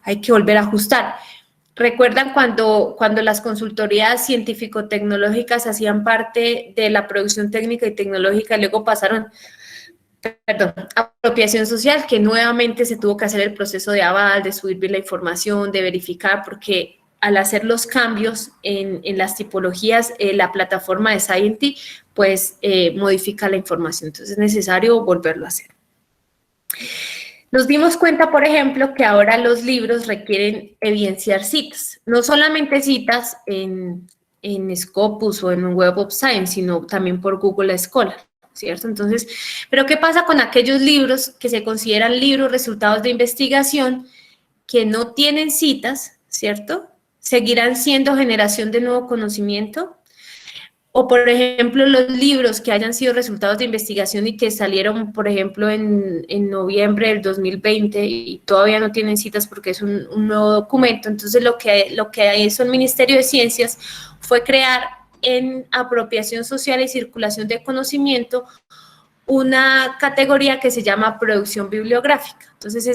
hay que volver a ajustar. ¿Recuerdan cuando las consultorías científico-tecnológicas hacían parte de la producción técnica y tecnológica y luego pasaron, apropiación social, que nuevamente se tuvo que hacer el proceso de aval, de subir bien la información, de verificar, porque al hacer los cambios en las tipologías, la plataforma de Scientist, pues modifica la información. Entonces es necesario volverlo a hacer. Nos dimos cuenta, por ejemplo, que ahora los libros requieren evidenciar citas, no solamente citas en Scopus o en Web of Science, sino también por Google Scholar, ¿cierto? Entonces, ¿pero qué pasa con aquellos libros que se consideran libros resultados de investigación que no tienen citas, ¿cierto? ¿Seguirán siendo generación de nuevo conocimiento? O, por ejemplo, los libros que hayan sido resultados de investigación y que salieron, por ejemplo, en noviembre del 2020 y todavía no tienen citas porque es un nuevo documento. Entonces, lo que hizo el Ministerio de Ciencias fue crear en apropiación social y circulación de conocimiento una categoría que se llama producción bibliográfica. Entonces,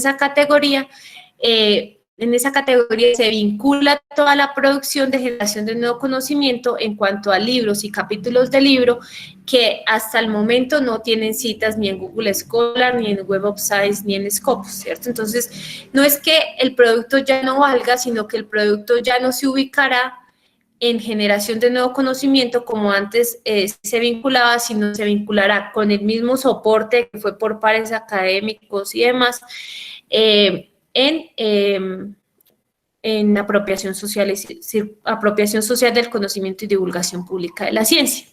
en esa categoría se vincula toda la producción de generación de nuevo conocimiento en cuanto a libros y capítulos de libro que hasta el momento no tienen citas ni en Google Scholar, ni en Web of Science, ni en Scopus, ¿cierto? Entonces, no es que el producto ya no valga, sino que el producto ya no se ubicará en generación de nuevo conocimiento como antes se vinculaba, sino se vinculará con el mismo soporte que fue por pares académicos y demás en apropiación social, apropiación social del conocimiento y divulgación pública de la ciencia.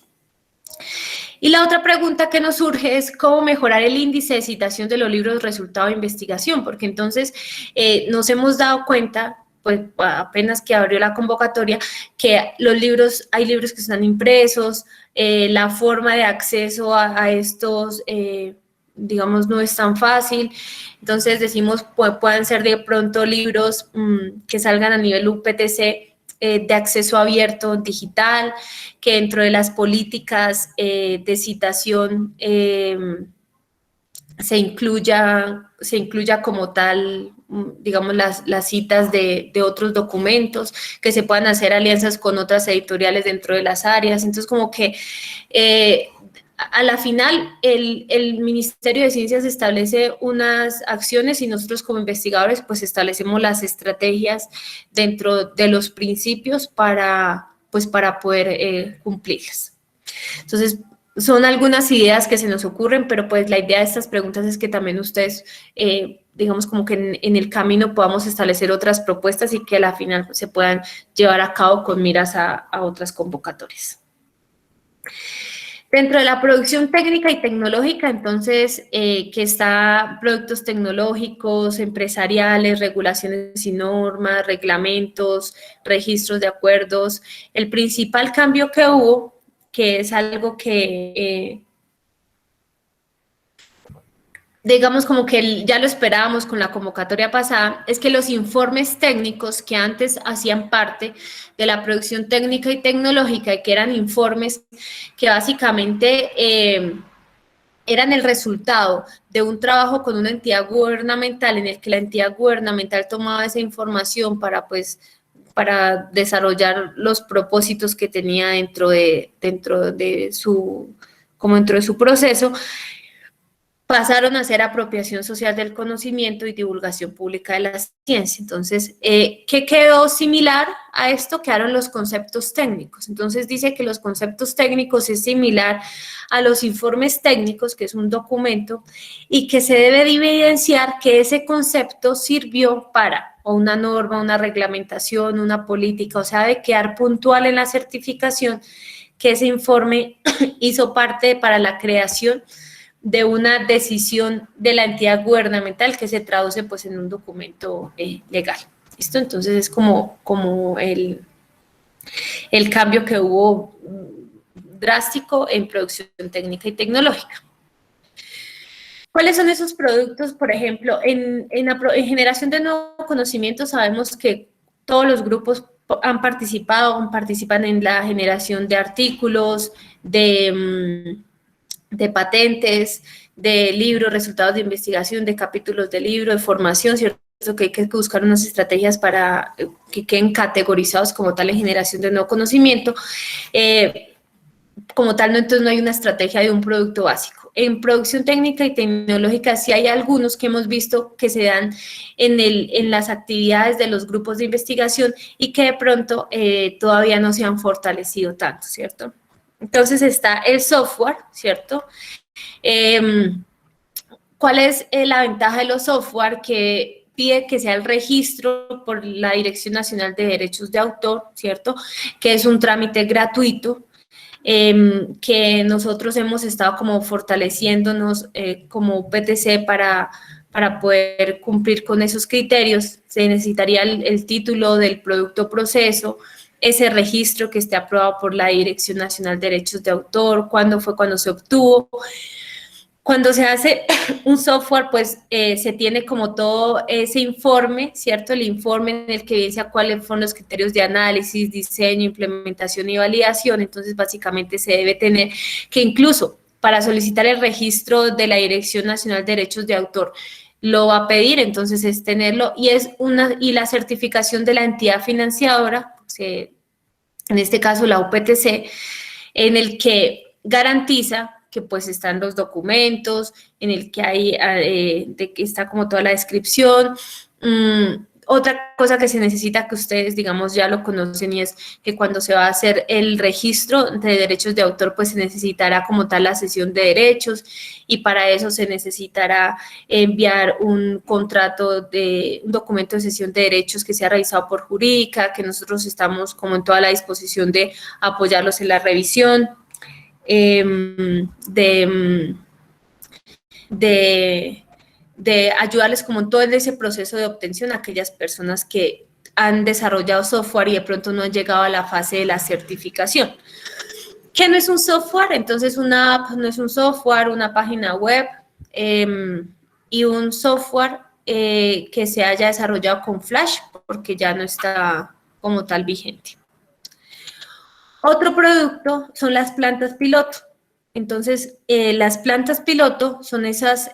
Y la otra pregunta que nos surge es cómo mejorar el índice de citación de los libros resultado de investigación, porque entonces nos hemos dado cuenta, pues apenas que abrió la convocatoria, que hay libros que están impresos, la forma de acceso a estos, digamos, no es tan fácil. Entonces decimos, pueden ser de pronto libros que salgan a nivel UPTC, de acceso abierto digital, que dentro de las políticas de citación se incluya como tal, digamos, las citas de otros documentos, que se puedan hacer alianzas con otras editoriales dentro de las áreas. Entonces, como que a la final el Ministerio de Ciencias establece unas acciones y nosotros como investigadores pues establecemos las estrategias dentro de los principios para poder cumplirlas. Entonces, son algunas ideas que se nos ocurren, pero pues la idea de estas preguntas es que también ustedes, digamos, como que en el camino podamos establecer otras propuestas y que a la final se puedan llevar a cabo con miras a otras convocatorias. Dentro de la producción técnica y tecnológica, entonces, que está productos tecnológicos, empresariales, regulaciones y normas, reglamentos, registros de acuerdos. El principal cambio que hubo, que es algo que digamos como que ya lo esperábamos con la convocatoria pasada, es que los informes técnicos que antes hacían parte de la producción técnica y tecnológica, y que eran informes que básicamente eran el resultado de un trabajo con una entidad gubernamental en el que la entidad gubernamental tomaba esa información para desarrollar los propósitos que tenía dentro de su proceso, pasaron a ser apropiación social del conocimiento y divulgación pública de la ciencia. Entonces, ¿qué quedó similar a esto? Quedaron los conceptos técnicos. Entonces, dice que los conceptos técnicos es similar a los informes técnicos, que es un documento, y que se debe evidenciar que ese concepto sirvió para o una norma, una reglamentación, una política, o sea, de quedar puntual en la certificación que ese informe hizo parte para la creación de una decisión de la entidad gubernamental que se traduce pues en un documento legal. ¿Listo? Entonces es como el cambio que hubo drástico en producción técnica y tecnológica. ¿Cuáles son esos productos? Por ejemplo, en generación de nuevo conocimiento sabemos que todos los grupos participan en la generación de artículos, de patentes, de libros, resultados de investigación, de capítulos de libro, de formación, ¿cierto? Que hay que buscar unas estrategias para que queden categorizados como tal en generación de nuevo conocimiento. Como tal, entonces no hay una estrategia de un producto básico. En producción técnica y tecnológica sí hay algunos que hemos visto que se dan en las actividades de los grupos de investigación y que de pronto todavía no se han fortalecido tanto, ¿cierto? Entonces está el software, ¿cierto? ¿Cuál es la ventaja de los software? Que pide que sea el registro por la Dirección Nacional de Derechos de Autor, ¿cierto? Que es un trámite gratuito, que nosotros hemos estado como fortaleciéndonos como PTC para poder cumplir con esos criterios. Se necesitaría el título del producto proceso, ese registro que esté aprobado por la Dirección Nacional de Derechos de Autor, cuándo fue cuando se obtuvo. Cuando se hace un software, pues se tiene como todo ese informe, ¿cierto? El informe en el que evidencia cuáles fueron los criterios de análisis, diseño, implementación y validación. Entonces, básicamente se debe tener que incluso para solicitar el registro de la Dirección Nacional de Derechos de Autor, lo va a pedir, entonces es tenerlo, y la certificación de la entidad financiadora, en este caso la UPTC, en el que garantiza que pues están los documentos, en el que hay, de que está como toda la descripción. Otra cosa que se necesita, que ustedes, digamos, ya lo conocen, y es que cuando se va a hacer el registro de derechos de autor, pues se necesitará como tal la cesión de derechos, y para eso se necesitará enviar un documento de cesión de derechos que sea revisado por Jurídica, que nosotros estamos como en toda la disposición de apoyarlos en la revisión, de ayudarles como en todo ese proceso de obtención a aquellas personas que han desarrollado software y de pronto no han llegado a la fase de la certificación. ¿Qué no es un software? Entonces, una app no es un software, una página web, y un software que se haya desarrollado con Flash, porque ya no está como tal vigente. Otro producto son las plantas piloto. Entonces, las plantas piloto son esas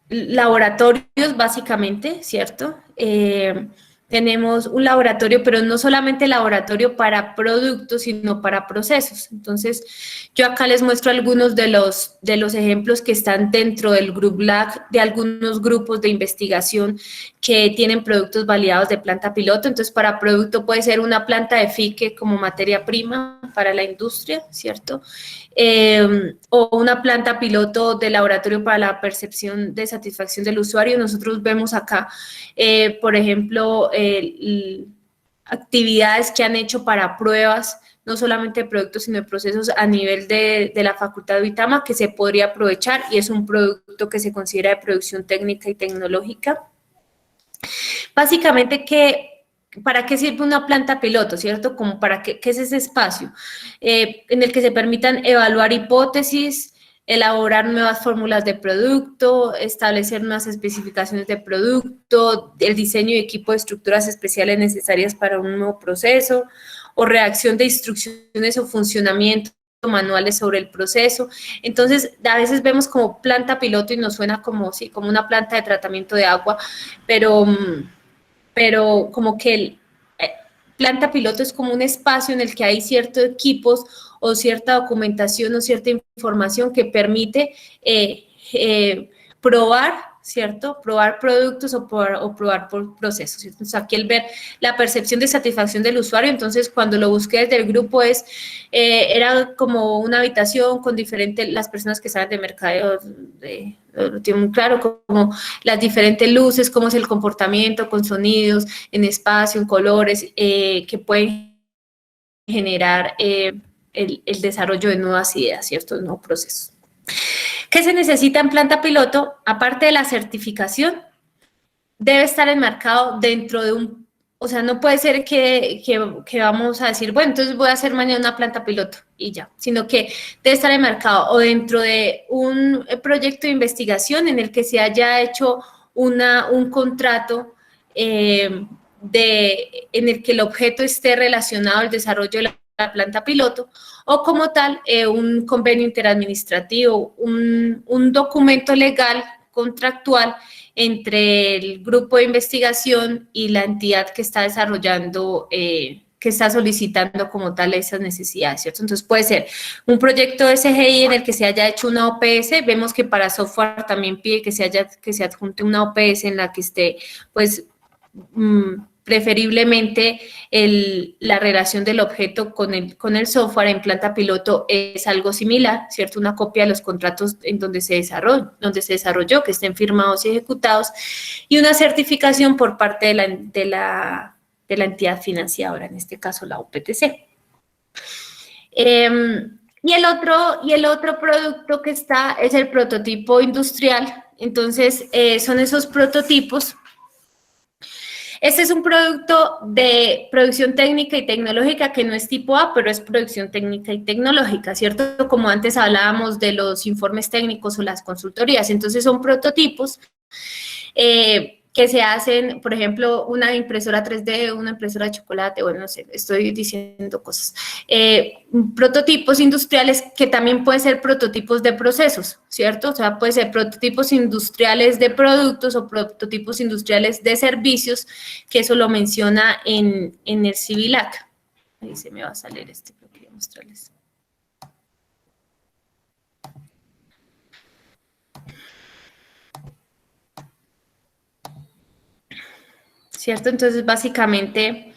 laboratorios, básicamente, ¿cierto? Tenemos un laboratorio, pero no solamente laboratorio para productos, sino para procesos. Entonces, yo acá les muestro algunos de los ejemplos que están dentro del Group Lab, de algunos grupos de investigación que tienen productos validados de planta piloto. Entonces, para producto puede ser una planta de fique como materia prima para la industria, ¿cierto? O una planta piloto de laboratorio para la percepción de satisfacción del usuario. Nosotros vemos acá, por ejemplo, actividades que han hecho para pruebas, no solamente de productos, sino de procesos a nivel de la Facultad de Uitama, que se podría aprovechar, y es un producto que se considera de producción técnica y tecnológica. Básicamente, ¿para qué sirve una planta piloto, cierto? Como para qué es ese espacio en el que se permitan evaluar hipótesis, elaborar nuevas fórmulas de producto, establecer nuevas especificaciones de producto, el diseño y equipo de estructuras especiales necesarias para un nuevo proceso, o redacción de instrucciones o funcionamiento manuales sobre el proceso. Entonces, a veces vemos como planta piloto y nos suena como, sí, como una planta de tratamiento de agua, pero como que el planta piloto es como un espacio en el que hay ciertos equipos o cierta documentación o cierta información que permite probar, ¿cierto? Probar productos o probar por procesos, ¿cierto? Entonces, aquí el ver la percepción de satisfacción del usuario. Entonces, cuando lo busqué desde el grupo era como una habitación con las personas que saben de mercadeo, lo tienen muy claro, como las diferentes luces, cómo es el comportamiento con sonidos, en espacio, en colores, que pueden generar el desarrollo de nuevas ideas, ¿cierto? De nuevos procesos. ¿Qué se necesita en planta piloto? Aparte de la certificación, debe estar enmarcado dentro de o sea, no puede ser que vamos a decir, bueno, entonces voy a hacer mañana una planta piloto y ya, sino que debe estar enmarcado o dentro de un proyecto de investigación en el que se haya hecho un contrato en el que el objeto esté relacionado al desarrollo de la planta piloto, o como tal, un convenio interadministrativo, un documento legal contractual entre el grupo de investigación y la entidad que está desarrollando, que está solicitando como tal esas necesidades, ¿cierto? Entonces puede ser un proyecto de SGI en el que se haya hecho una OPS. Vemos que para software también pide que se adjunte una OPS en la que esté, pues, preferiblemente la relación del objeto con el software. En planta piloto es algo similar, ¿cierto? Una copia de los contratos en donde se desarrolló, que estén firmados y ejecutados, y una certificación por parte de la entidad financiadora, en este caso la UPTC. Y el otro producto que está es el prototipo industrial. Entonces, son esos prototipos Este es un producto de producción técnica y tecnológica que no es tipo A, pero es producción técnica y tecnológica, ¿cierto? Como antes hablábamos de los informes técnicos o las consultorías. Entonces, son prototipos que se hacen, por ejemplo, una impresora 3D, una impresora de chocolate, bueno, no sé, estoy diciendo cosas. Prototipos industriales que también pueden ser prototipos de procesos, ¿cierto? O sea, puede ser prototipos industriales de productos o prototipos industriales de servicios, que eso lo menciona en el CIVILAC. Ahí se me va a salir pero quería mostrarles. ¿Cierto? Entonces, básicamente,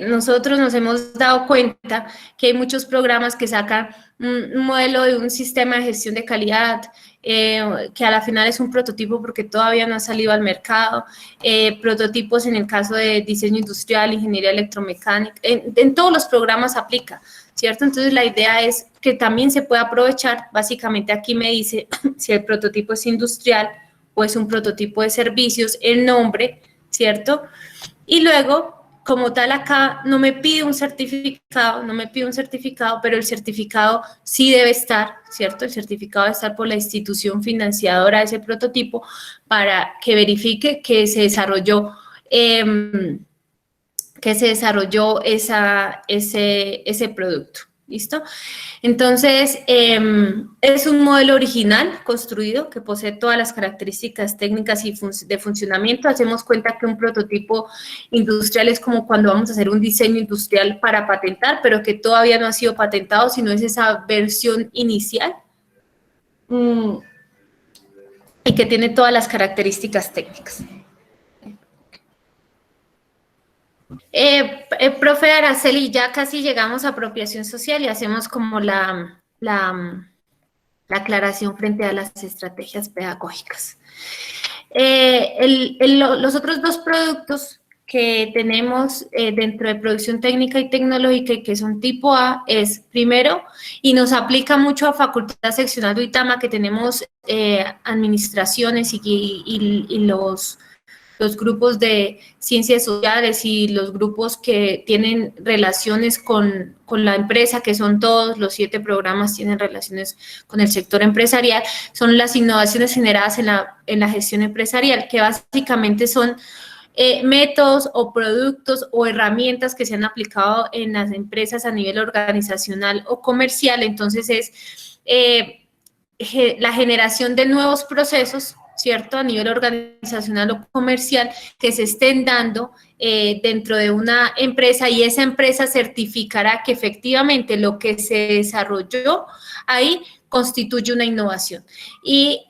nosotros nos hemos dado cuenta que hay muchos programas que sacan un modelo de un sistema de gestión de calidad, que a la final es un prototipo porque todavía no ha salido al mercado, prototipos en el caso de diseño industrial, ingeniería electromecánica, en todos los programas aplica, ¿cierto? Entonces, la idea es que también se pueda aprovechar, básicamente aquí me dice si el prototipo es industrial o es un prototipo de servicios, el nombre, ¿cierto? Y luego, como tal, acá no me pide un certificado, pero el certificado sí debe estar, ¿cierto? El certificado debe estar por la institución financiadora de ese prototipo para que verifique que se desarrolló, ese producto. ¿Listo? Entonces, es un modelo original construido que posee todas las características técnicas y de funcionamiento. Hacemos cuenta que un prototipo industrial es como cuando vamos a hacer un diseño industrial para patentar, pero que todavía no ha sido patentado, sino es esa versión inicial y que tiene todas las características técnicas. Profe Araceli, ya casi llegamos a apropiación social y hacemos como la aclaración frente a las estrategias pedagógicas. Los otros dos productos que tenemos dentro de producción técnica y tecnológica y que son tipo A es, primero, y nos aplica mucho a Facultad Seccional de Uitama, que tenemos administraciones y los grupos de ciencias sociales y los grupos que tienen relaciones con la empresa, que son todos, los 7 programas tienen relaciones con el sector empresarial, son las innovaciones generadas en la gestión empresarial, que básicamente son métodos o productos o herramientas que se han aplicado en las empresas a nivel organizacional o comercial. Entonces, es la generación de nuevos procesos, ¿cierto?, a nivel organizacional o comercial que se estén dando dentro de una empresa, y esa empresa certificará que efectivamente lo que se desarrolló ahí constituye una innovación. Y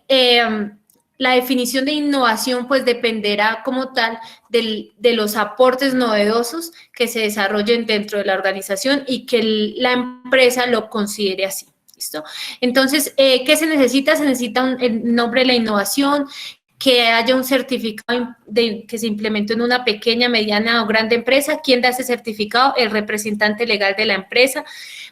la definición de innovación pues dependerá como tal de los aportes novedosos que se desarrollen dentro de la organización y que la empresa lo considere así. ¿Listo? Entonces, ¿qué se necesita? Se necesita el nombre de la innovación, que haya un certificado que se implementó en una pequeña, mediana o grande empresa. ¿Quién da ese certificado? El representante legal de la empresa.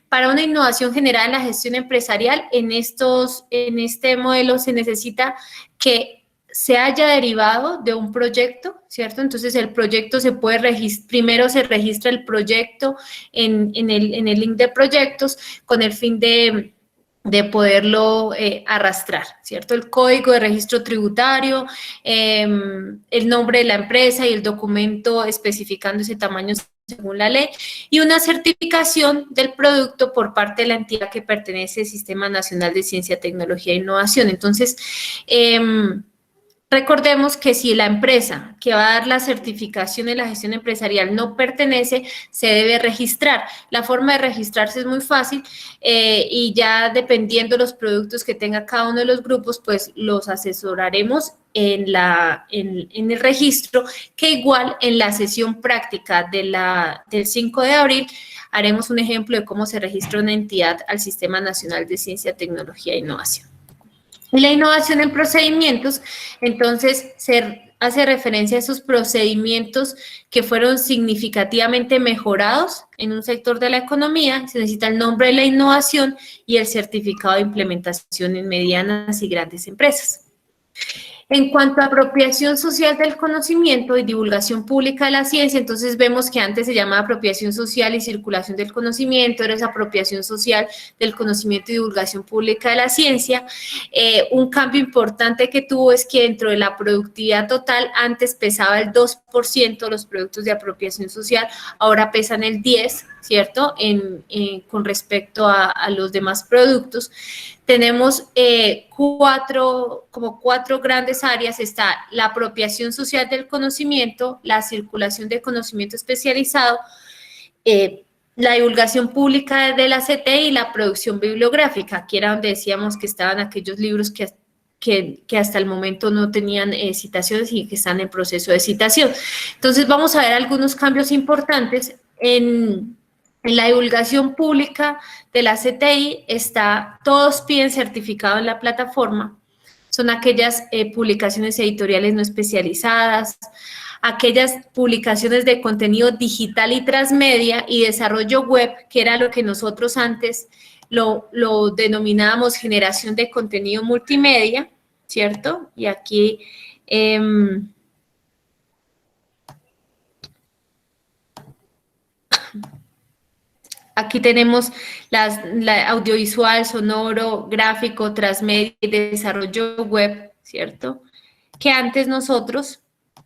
Para una innovación generada en la gestión empresarial, en este modelo se necesita que se haya derivado de un proyecto, ¿cierto? Entonces, el proyecto se puede registrar, primero se registra el proyecto en el link de proyectos con el fin de poderlo arrastrar, ¿cierto? El código de registro tributario, el nombre de la empresa y el documento especificando ese tamaño según la ley, y una certificación del producto por parte de la entidad que pertenece al Sistema Nacional de Ciencia, Tecnología e Innovación. Entonces, recordemos que si la empresa que va a dar la certificación en la gestión empresarial no pertenece, se debe registrar. La forma de registrarse es muy fácil y ya dependiendo de los productos que tenga cada uno de los grupos, pues los asesoraremos en el registro, que igual en la sesión práctica del 5 de abril haremos un ejemplo de cómo se registra una entidad al Sistema Nacional de Ciencia, Tecnología e Innovación. Y la innovación en procedimientos, entonces, se hace referencia a esos procedimientos que fueron significativamente mejorados en un sector de la economía. Se necesita el nombre de la innovación y el certificado de implementación en medianas y grandes empresas. En cuanto a apropiación social del conocimiento y divulgación pública de la ciencia, entonces vemos que antes se llamaba apropiación social y circulación del conocimiento, ahora es apropiación social del conocimiento y divulgación pública de la ciencia. Un cambio importante que tuvo es que dentro de la productividad total, antes pesaba el 2% los productos de apropiación social, ahora pesan el 10%, ¿cierto? Con respecto a los demás productos. Tenemos cuatro grandes áreas. Está la apropiación social del conocimiento, la circulación de conocimiento especializado, la divulgación pública de la CTI y la producción bibliográfica. Aquí era donde decíamos que estaban aquellos libros que hasta el momento no tenían citaciones y que están en proceso de citación. Entonces vamos a ver algunos cambios importantes en la divulgación pública de la CTI. Todos piden certificado en la plataforma. Son aquellas publicaciones editoriales no especializadas, aquellas publicaciones de contenido digital y transmedia y desarrollo web, que era lo que nosotros antes lo denominábamos generación de contenido multimedia, ¿cierto? Y aquí aquí tenemos la audiovisual, sonoro, gráfico, transmedia y desarrollo web, ¿cierto? Que antes nosotros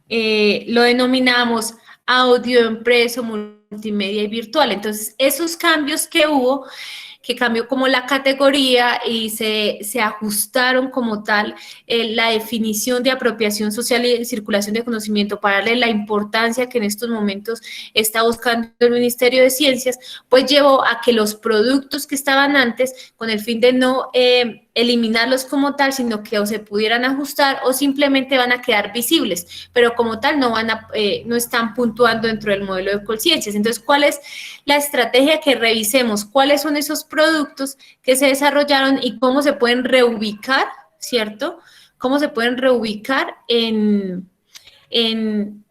lo denominábamos audio impreso, multimedia y virtual. Entonces, esos cambios que hubo, que cambió como la categoría y se ajustaron como tal la definición de apropiación social y circulación de conocimiento para darle la importancia que en estos momentos está buscando el Ministerio de Ciencias, pues llevó a que los productos que estaban antes, con el fin de no eliminarlos como tal, sino que o se pudieran ajustar o simplemente van a quedar visibles, pero como tal no están puntuando dentro del modelo de Colciencias. Entonces, ¿cuál es la estrategia? Que revisemos cuáles son esos productos que se desarrollaron y cómo se pueden reubicar, ¿cierto? Cómo se pueden reubicar en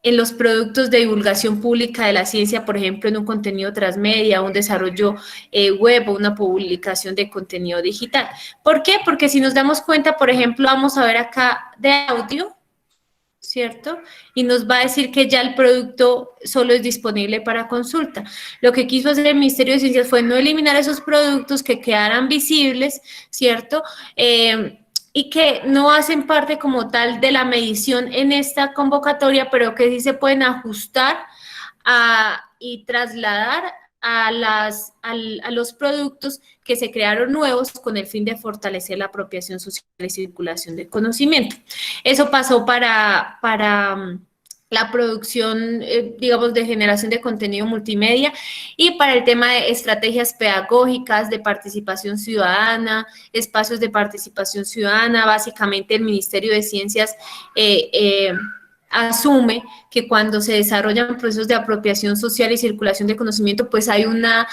los productos de divulgación pública de la ciencia, por ejemplo, en un contenido transmedia, un desarrollo web o una publicación de contenido digital. ¿Por qué? Porque si nos damos cuenta, por ejemplo, vamos a ver acá de audio, ¿cierto? Y nos va a decir que ya el producto solo es disponible para consulta. Lo que quiso hacer el Ministerio de Ciencias fue no eliminar esos productos, que quedaran visibles, ¿cierto? Y que no hacen parte como tal de la medición en esta convocatoria, pero que sí se pueden ajustar y trasladar a los productos que se crearon nuevos con el fin de fortalecer la apropiación social y circulación del conocimiento. Eso pasó para la producción, digamos, de generación de contenido multimedia y para el tema de estrategias pedagógicas, de participación ciudadana, espacios de participación ciudadana. Básicamente el Ministerio de Ciencias asume que cuando se desarrollan procesos de apropiación social y circulación de conocimiento, pues hay una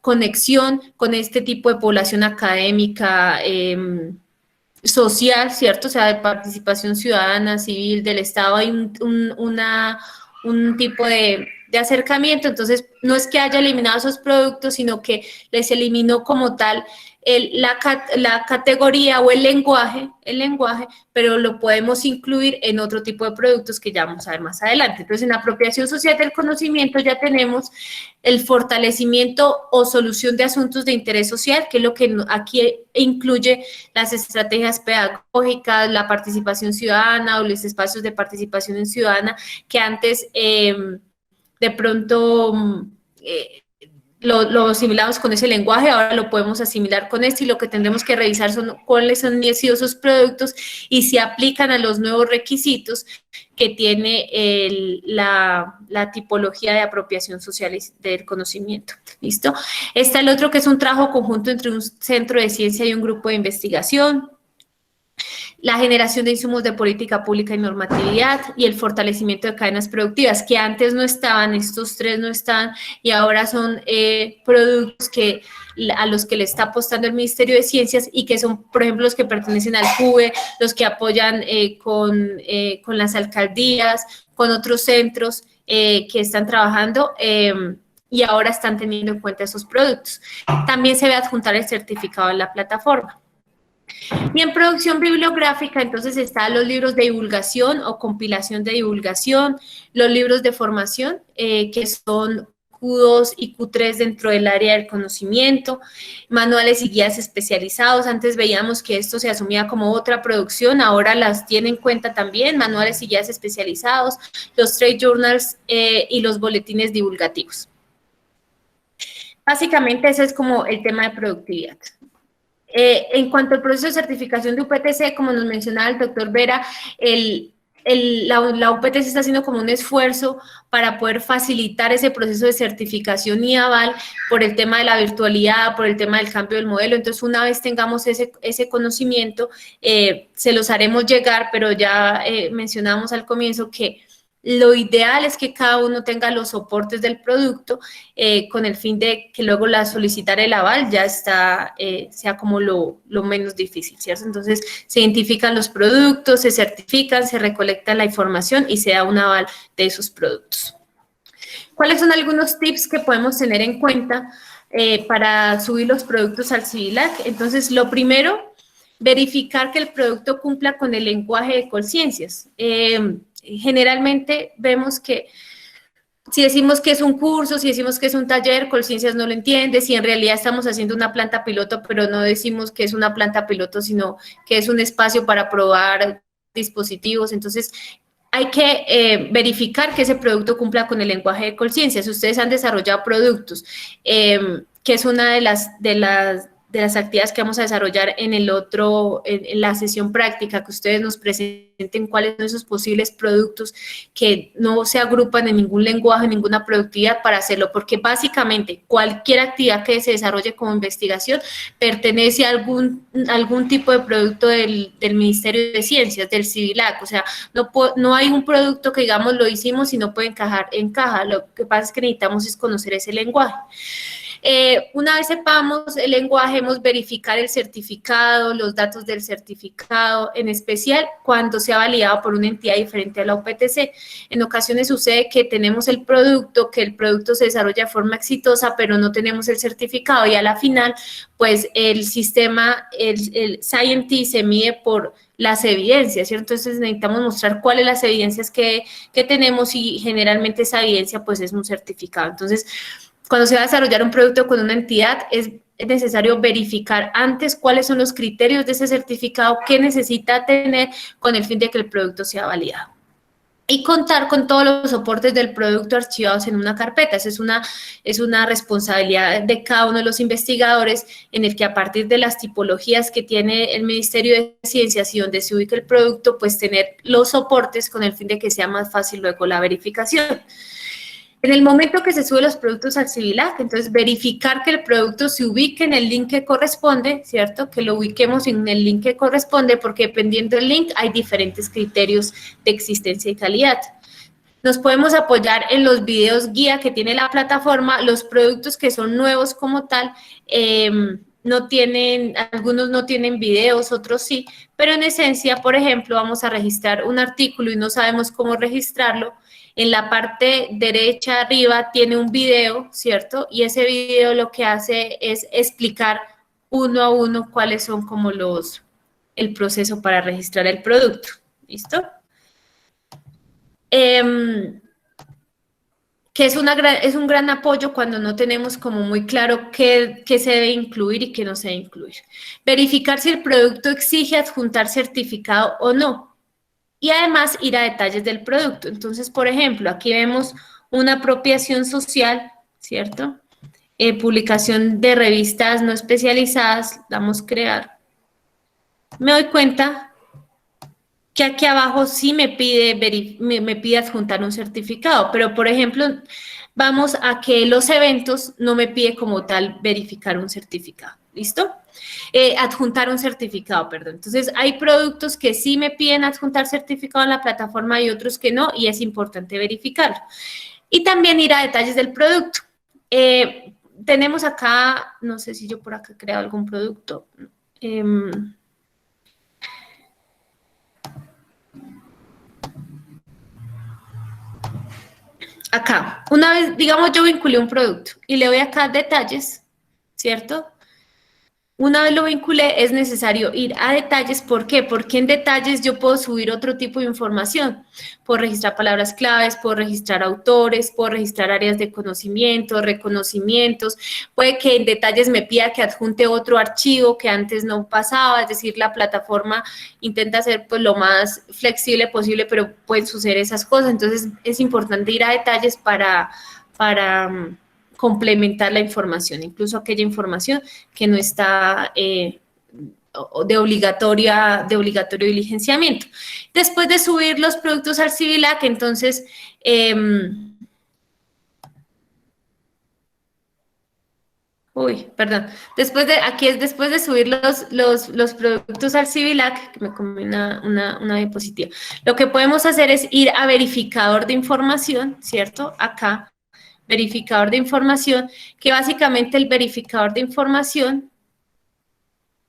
conexión con este tipo de población académica, social, ¿cierto? O sea, de participación ciudadana, civil, del Estado, hay un tipo de acercamiento. Entonces, no es que haya eliminado esos productos, sino que les eliminó como tal la categoría o el lenguaje, pero lo podemos incluir en otro tipo de productos que ya vamos a ver más adelante. Entonces, en la apropiación social del conocimiento ya tenemos el fortalecimiento o solución de asuntos de interés social, que es lo que aquí incluye las estrategias pedagógicas, la participación ciudadana o los espacios de participación ciudadana, que antes de pronto lo asimilamos con ese lenguaje, ahora lo podemos asimilar con este, y lo que tendremos que revisar son cuáles han sido esos productos y si aplican a los nuevos requisitos que tiene la tipología de apropiación social del conocimiento. ¿Listo? Está el otro, que es un trabajo conjunto entre un centro de ciencia y un grupo de investigación. La generación de insumos de política pública y normatividad y el fortalecimiento de cadenas productivas, que antes no estaban, estos tres no estaban, y ahora son productos a los que le está apostando el Ministerio de Ciencias y que son, por ejemplo, los que pertenecen al CUBE, los que apoyan con las alcaldías, con otros centros que están trabajando y ahora están teniendo en cuenta esos productos. También se debe adjuntar el certificado en la plataforma. Y en producción bibliográfica, entonces, están los libros de divulgación o compilación de divulgación, los libros de formación, que son Q2 y Q3 dentro del área del conocimiento, manuales y guías especializados. Antes veíamos que esto se asumía como otra producción, ahora las tiene en cuenta también, manuales y guías especializados, los trade journals y los boletines divulgativos. Básicamente ese es como el tema de productividad. En cuanto al proceso de certificación de UPTC, como nos mencionaba el doctor Vera, la UPTC está haciendo como un esfuerzo para poder facilitar ese proceso de certificación y aval por el tema de la virtualidad, por el tema del cambio del modelo. Entonces, una vez tengamos ese conocimiento, se los haremos llegar, pero ya mencionamos al comienzo que lo ideal es que cada uno tenga los soportes del producto con el fin de que luego solicitar el aval ya sea como lo menos difícil, ¿cierto? Entonces, se identifican los productos, se certifican, se recolecta la información y se da un aval de esos productos. ¿Cuáles son algunos tips que podemos tener en cuenta para subir los productos al CIVILAC? Entonces, lo primero, verificar que el producto cumpla con el lenguaje de Colciencias. Generalmente vemos que si decimos que es un curso, si decimos que es un taller, Colciencias no lo entiende, si en realidad estamos haciendo una planta piloto, pero no decimos que es una planta piloto, sino que es un espacio para probar dispositivos. Entonces, hay que verificar que ese producto cumpla con el lenguaje de Colciencias. Si ustedes han desarrollado productos, que es una de las actividades que vamos a desarrollar en la sesión práctica, que ustedes nos presenten cuáles son esos posibles productos que no se agrupan en ningún lenguaje, ninguna productividad para hacerlo, porque básicamente cualquier actividad que se desarrolle como investigación pertenece a algún tipo de producto del Ministerio de Ciencias, del CIVILAC. O sea, no hay un producto que digamos lo hicimos y no puede encaja. Lo que pasa es que necesitamos es conocer ese lenguaje. Una vez sepamos el lenguaje, hemos verificar el certificado, los datos del certificado, en especial cuando sea validado por una entidad diferente a la UPTC. En ocasiones sucede que tenemos que el producto se desarrolla de forma exitosa, pero no tenemos el certificado y a la final, pues el sistema, el Scientist se mide por las evidencias, ¿cierto? Entonces necesitamos mostrar cuáles las evidencias que tenemos y generalmente esa evidencia pues es un certificado. Entonces, cuando se va a desarrollar un producto con una entidad, es necesario verificar antes cuáles son los criterios de ese certificado que necesita tener con el fin de que el producto sea validado. Y contar con todos los soportes del producto archivados en una carpeta. Esa es una responsabilidad de cada uno de los investigadores en el que a partir de las tipologías que tiene el Ministerio de Ciencias y donde se ubica el producto, pues tener los soportes con el fin de que sea más fácil luego la verificación. En el momento que se suben los productos al CIVILAC, entonces verificar que el producto se ubique en el link que corresponde, ¿cierto? Que lo ubiquemos en el link que corresponde, porque dependiendo del link hay diferentes criterios de existencia y calidad. Nos podemos apoyar en los videos guía que tiene la plataforma. Los productos que son nuevos como tal, algunos no tienen videos, otros sí, pero en esencia, por ejemplo, vamos a registrar un artículo y no sabemos cómo registrarlo. En la parte derecha arriba tiene un video, ¿cierto? Y ese video lo que hace es explicar uno a uno cuáles son como el proceso para registrar el producto. ¿Listo? Que es un gran apoyo cuando no tenemos como muy claro qué se debe incluir y qué no se debe incluir. Verificar si el producto exige adjuntar certificado o no. Y además ir a detalles del producto. Entonces, por ejemplo, aquí vemos una apropiación social, ¿cierto? Publicación de revistas no especializadas, damos crear. Me doy cuenta que aquí abajo sí me pide adjuntar un certificado, pero por ejemplo, vamos a que los eventos no me pide como tal verificar un certificado. ¿Listo? Adjuntar un certificado, perdón. Entonces, hay productos que sí me piden adjuntar certificado en la plataforma y otros que no, y es importante verificarlo. Y también ir a detalles del producto. Tenemos acá, no sé si yo por acá he creado algún producto. Acá, una vez, digamos, yo vinculé un producto y le doy acá detalles, ¿cierto? Una vez lo vinculé, es necesario ir a detalles. ¿Por qué? Porque en detalles yo puedo subir otro tipo de información. Puedo registrar palabras claves, puedo registrar autores, puedo registrar áreas de conocimiento, reconocimientos. Puede que en detalles me pida que adjunte otro archivo que antes no pasaba. Es decir, la plataforma intenta ser pues lo más flexible posible, pero pueden suceder esas cosas. Entonces, es importante ir a detalles para complementar la información, incluso aquella información que no está de obligatorio diligenciamiento. Después de subir los productos al CIVILAC, entonces, después de subir los productos al CIVILAC, que me comí una diapositiva, lo que podemos hacer es ir a verificador de información, ¿cierto? Acá, verificador de información, que básicamente el verificador de información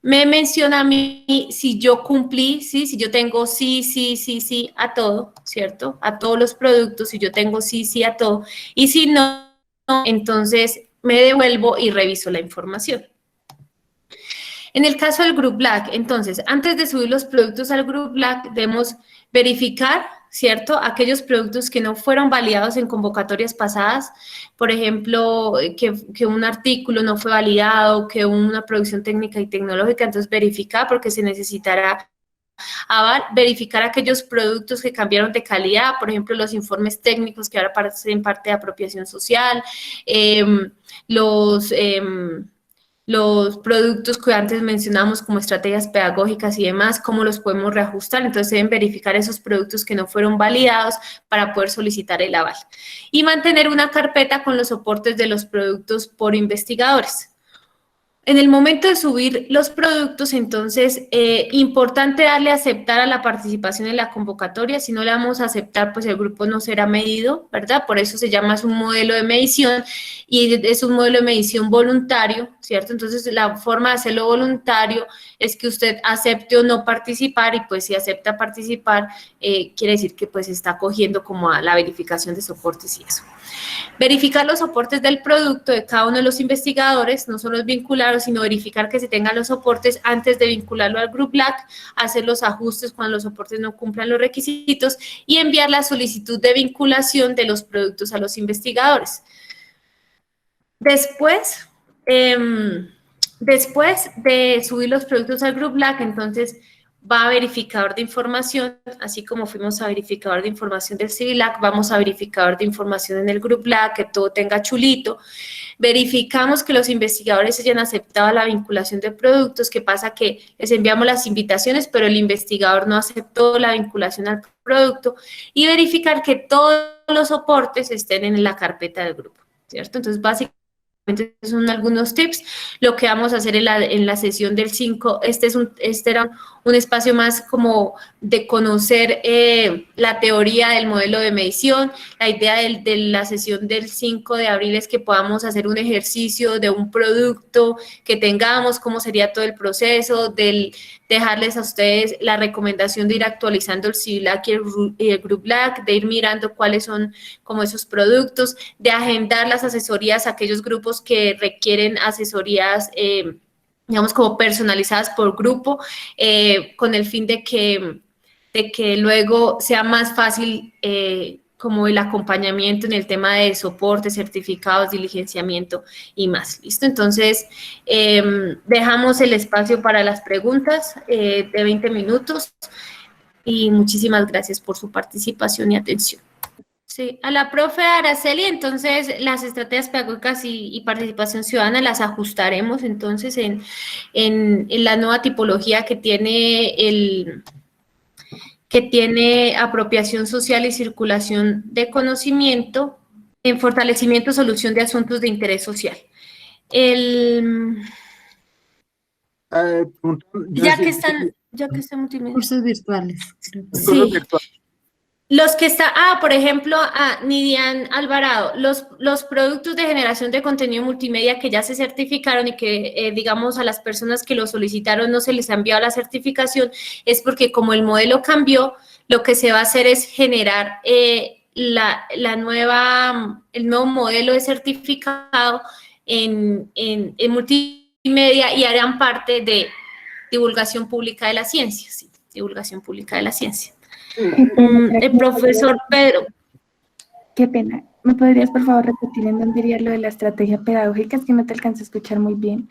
me menciona a mí si yo cumplí, ¿sí? Si yo tengo sí a todo, ¿cierto? A todos los productos, si yo tengo sí a todo. Y si no, entonces me devuelvo y reviso la información. En el caso del Group Black, entonces, antes de subir los productos al Group Black, debemos verificar, ¿cierto? Aquellos productos que no fueron validados en convocatorias pasadas, por ejemplo, que un artículo no fue validado, que una producción técnica y tecnológica, entonces verificar porque se necesitará verificar aquellos productos que cambiaron de calidad, por ejemplo, los informes técnicos que ahora parecen parte de apropiación social, los... los productos que antes mencionamos como estrategias pedagógicas y demás, cómo los podemos reajustar. Entonces deben verificar esos productos que no fueron validados para poder solicitar el aval. Y mantener una carpeta con los soportes de los productos por investigadores. En el momento de subir los productos, entonces, importante darle a aceptar a la participación en la convocatoria. Si no le damos a aceptar, pues el grupo no será medido, ¿verdad? Por eso se llama, es un modelo de medición y es un modelo de medición voluntario, ¿cierto? Entonces, la forma de hacerlo voluntario es que usted acepte o no participar y pues si acepta participar, quiere decir que pues está cogiendo como a la verificación de soportes y eso. Verificar los soportes del producto de cada uno de los investigadores, no solo es vincularlos, sino verificar que se tengan los soportes antes de vincularlo al Group Black, hacer los ajustes cuando los soportes no cumplan los requisitos y enviar la solicitud de vinculación de los productos a los investigadores. Después de subir los productos al Group Black, entonces va a verificador de información, así como fuimos a verificador de información del CIVILAC, vamos a verificador de información en el Group Black, que todo tenga chulito. Verificamos que los investigadores hayan aceptado la vinculación de productos. ¿Qué pasa? Que les enviamos las invitaciones, pero el investigador no aceptó la vinculación al producto. Y verificar que todos los soportes estén en la carpeta del grupo, ¿cierto? Entonces, básicamente, son algunos tips. Lo que vamos a hacer en la sesión del 5, este era un espacio más como de conocer la teoría del modelo de medición. La idea de la sesión del 5 de abril es que podamos hacer un ejercicio de un producto que tengamos, cómo sería todo el proceso, dejarles a ustedes la recomendación de ir actualizando el CIVILAC y el Group Black, de ir mirando cuáles son como esos productos, de agendar las asesorías a aquellos grupos que requieren asesorías digamos, como personalizadas por grupo, con el fin de que luego sea más fácil como el acompañamiento en el tema de soporte, certificados, diligenciamiento y más. ¿Listo? Entonces, dejamos el espacio para las preguntas de 20 minutos y muchísimas gracias por su participación y atención. Sí, a la profe Araceli, entonces las estrategias pedagógicas y participación ciudadana las ajustaremos entonces en la nueva tipología que tiene apropiación social y circulación de conocimiento en fortalecimiento y solución de asuntos de interés social. Ya que están multimedia. Cursos virtuales. Sí. Los que está, por ejemplo, Nidian Alvarado, los productos de generación de contenido multimedia que ya se certificaron y que, digamos, a las personas que lo solicitaron no se les ha enviado la certificación, es porque como el modelo cambió, lo que se va a hacer es generar el nuevo modelo de certificado en multimedia media y harán parte de divulgación pública de la ciencia, sí, divulgación pública de la ciencia. El profesor Pedro. Qué pena. ¿Me podrías, por favor, repetir en dónde iría lo de la estrategia pedagógica? Es que no te alcanzo a escuchar muy bien.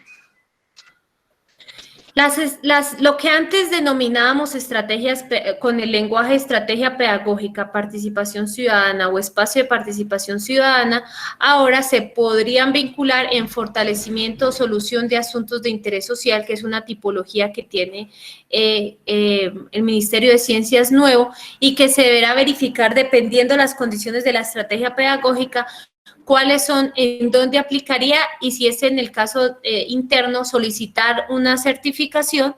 Lo que antes denominábamos estrategias con el lenguaje estrategia pedagógica, participación ciudadana o espacio de participación ciudadana, ahora se podrían vincular en fortalecimiento o solución de asuntos de interés social, que es una tipología que tiene el Ministerio de Ciencias nuevo y que se deberá verificar dependiendo de las condiciones de la estrategia pedagógica, cuáles son, en dónde aplicaría y si es en el caso interno solicitar una certificación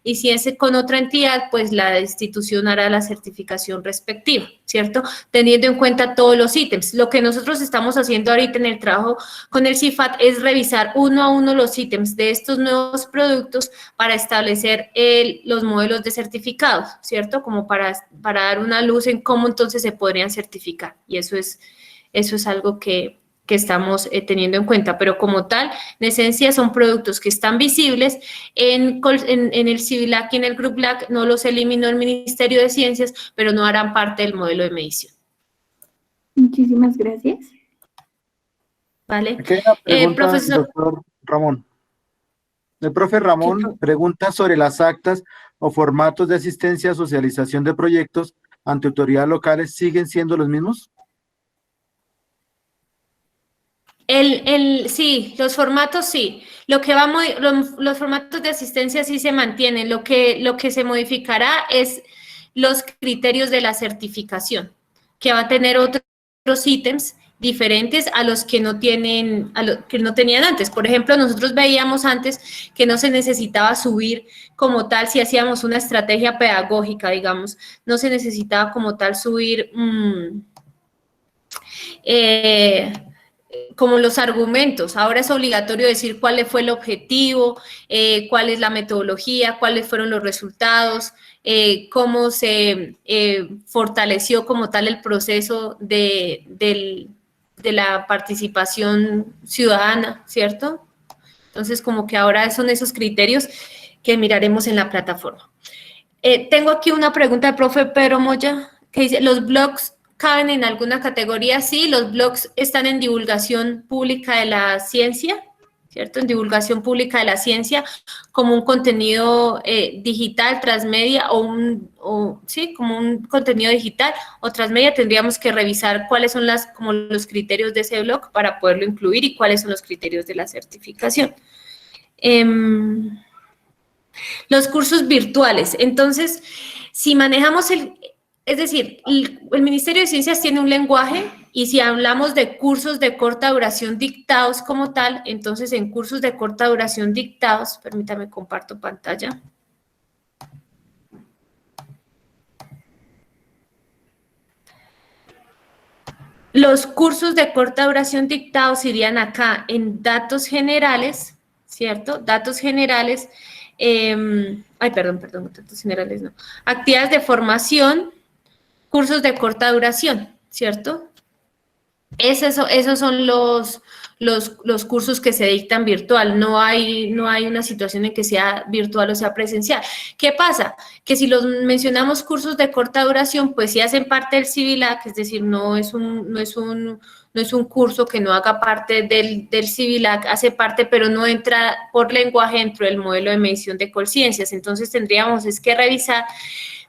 y si es con otra entidad, pues la institución hará la certificación respectiva, ¿cierto? Teniendo en cuenta todos los ítems. Lo que nosotros estamos haciendo ahorita en el trabajo con el CIFAT es revisar uno a uno los ítems de estos nuevos productos para establecer los modelos de certificados, ¿cierto? Como para dar una luz en cómo entonces se podrían certificar y eso es algo que estamos teniendo en cuenta, pero como tal, en esencia son productos que están visibles en el CIVILAC y en el GRUPLAC, no los eliminó el Ministerio de Ciencias, pero no harán parte del modelo de medición. Muchísimas gracias. Vale. Aquí hay una pregunta, doctor Ramón. El profe Ramón pregunta sobre las actas o formatos de asistencia, socialización de proyectos ante autoridades locales, ¿siguen siendo los mismos? Sí, los formatos sí. Los formatos de asistencia sí se mantienen. Lo que se modificará es los criterios de la certificación, que va a tener otros ítems diferentes a los que no tenían antes. Por ejemplo, nosotros veíamos antes que no se necesitaba subir como tal, si hacíamos una estrategia pedagógica, digamos, no se necesitaba como tal subir como los argumentos. Ahora es obligatorio decir cuál fue el objetivo, cuál es la metodología, cuáles fueron los resultados, cómo se fortaleció como tal el proceso de la participación ciudadana, ¿cierto? Entonces, como que ahora son esos criterios que miraremos en la plataforma. Tengo aquí una pregunta del profe Pedro Moya, que dice, ¿los blogs caben en alguna categoría? Sí, los blogs están en divulgación pública de la ciencia, ¿cierto? En divulgación pública de la ciencia, como un contenido digital, transmedia, sí, como un contenido digital o transmedia. Tendríamos que revisar cuáles son como los criterios de ese blog para poderlo incluir y cuáles son los criterios de la certificación. Los cursos virtuales. Entonces, si manejamos es decir, el Ministerio de Ciencias tiene un lenguaje y si hablamos de cursos de corta duración dictados como tal, entonces en cursos de corta duración dictados, permítame comparto pantalla. Los cursos de corta duración dictados irían acá en datos generales, ¿cierto? Datos generales, datos generales no. Actividades de formación, cursos de corta duración, ¿cierto? Esos son los cursos que se dictan virtual. No hay una situación en que sea virtual o sea presencial. ¿Qué pasa? Que si los mencionamos cursos de corta duración, pues sí hacen parte del CIVILAC, es decir, no es un curso que no haga parte del CIVILAC, hace parte, pero no entra por lenguaje dentro del modelo de medición de Colciencias. Entonces tendríamos que revisar,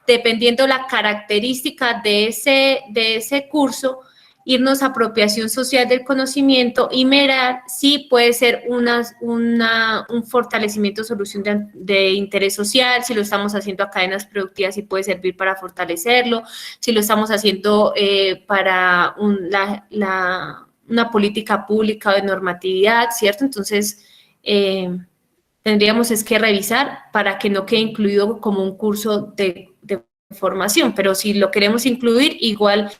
dependiendo la característica de ese curso, irnos a apropiación social del conocimiento y mirar si puede ser un fortalecimiento, solución de interés social, si lo estamos haciendo a cadenas productivas, si puede servir para fortalecerlo, si lo estamos haciendo para una política pública o de normatividad, ¿cierto? Entonces, tendríamos que revisar para que no quede incluido como un curso de formación, pero si lo queremos incluir, igual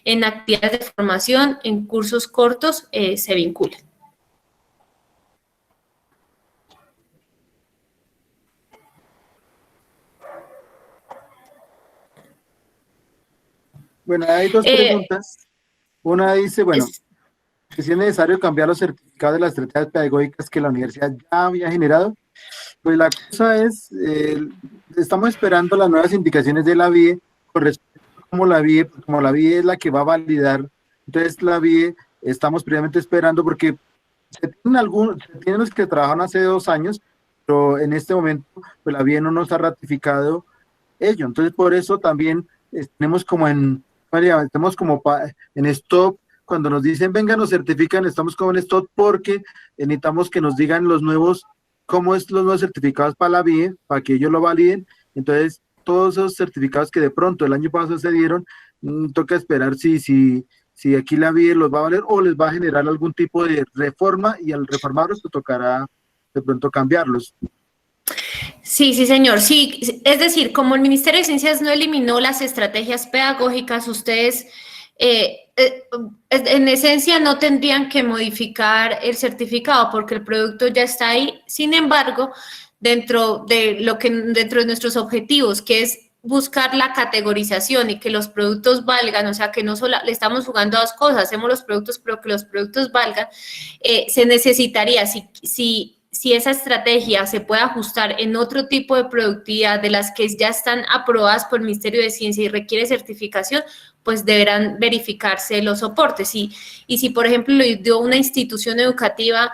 en actividades de formación, en cursos cortos, se vinculan. Bueno, hay dos preguntas. Una dice, bueno, que si es necesario cambiar los certificados de las estrategias pedagógicas que la universidad ya había generado. Pues la cosa es, estamos esperando las nuevas indicaciones de la BIE con respecto a como la BIE es la que va a validar. Entonces la BIE estamos previamente esperando porque se tienen los que trabajaron hace 2 años, pero en este momento pues la BIE no nos ha ratificado ello. Entonces por eso también tenemos como estamos como en stop. Cuando nos dicen venga nos certifican, estamos como en stop porque necesitamos que nos digan los nuevos, cómo es los nuevos certificados para la BIE, para que ellos lo validen. Entonces todos esos certificados que de pronto el año pasado se dieron, toca esperar si aquí la BIE los va a valer o les va a generar algún tipo de reforma, y al reformarlos pues tocará de pronto cambiarlos. Sí, sí, señor. Sí, es decir, como el Ministerio de Ciencias no eliminó las estrategias pedagógicas, ustedes en esencia no tendrían que modificar el certificado porque el producto ya está ahí. Sin embargo, dentro de nuestros objetivos, que es buscar la categorización y que los productos valgan, o sea, que no solo le estamos jugando a 2 cosas, hacemos los productos, pero que los productos valgan, se necesitaría, si esa estrategia se puede ajustar en otro tipo de productividad de las que ya están aprobadas por el Ministerio de Ciencia y requiere certificación, pues deberán verificarse los soportes. Y si, por ejemplo, lo dio una institución educativa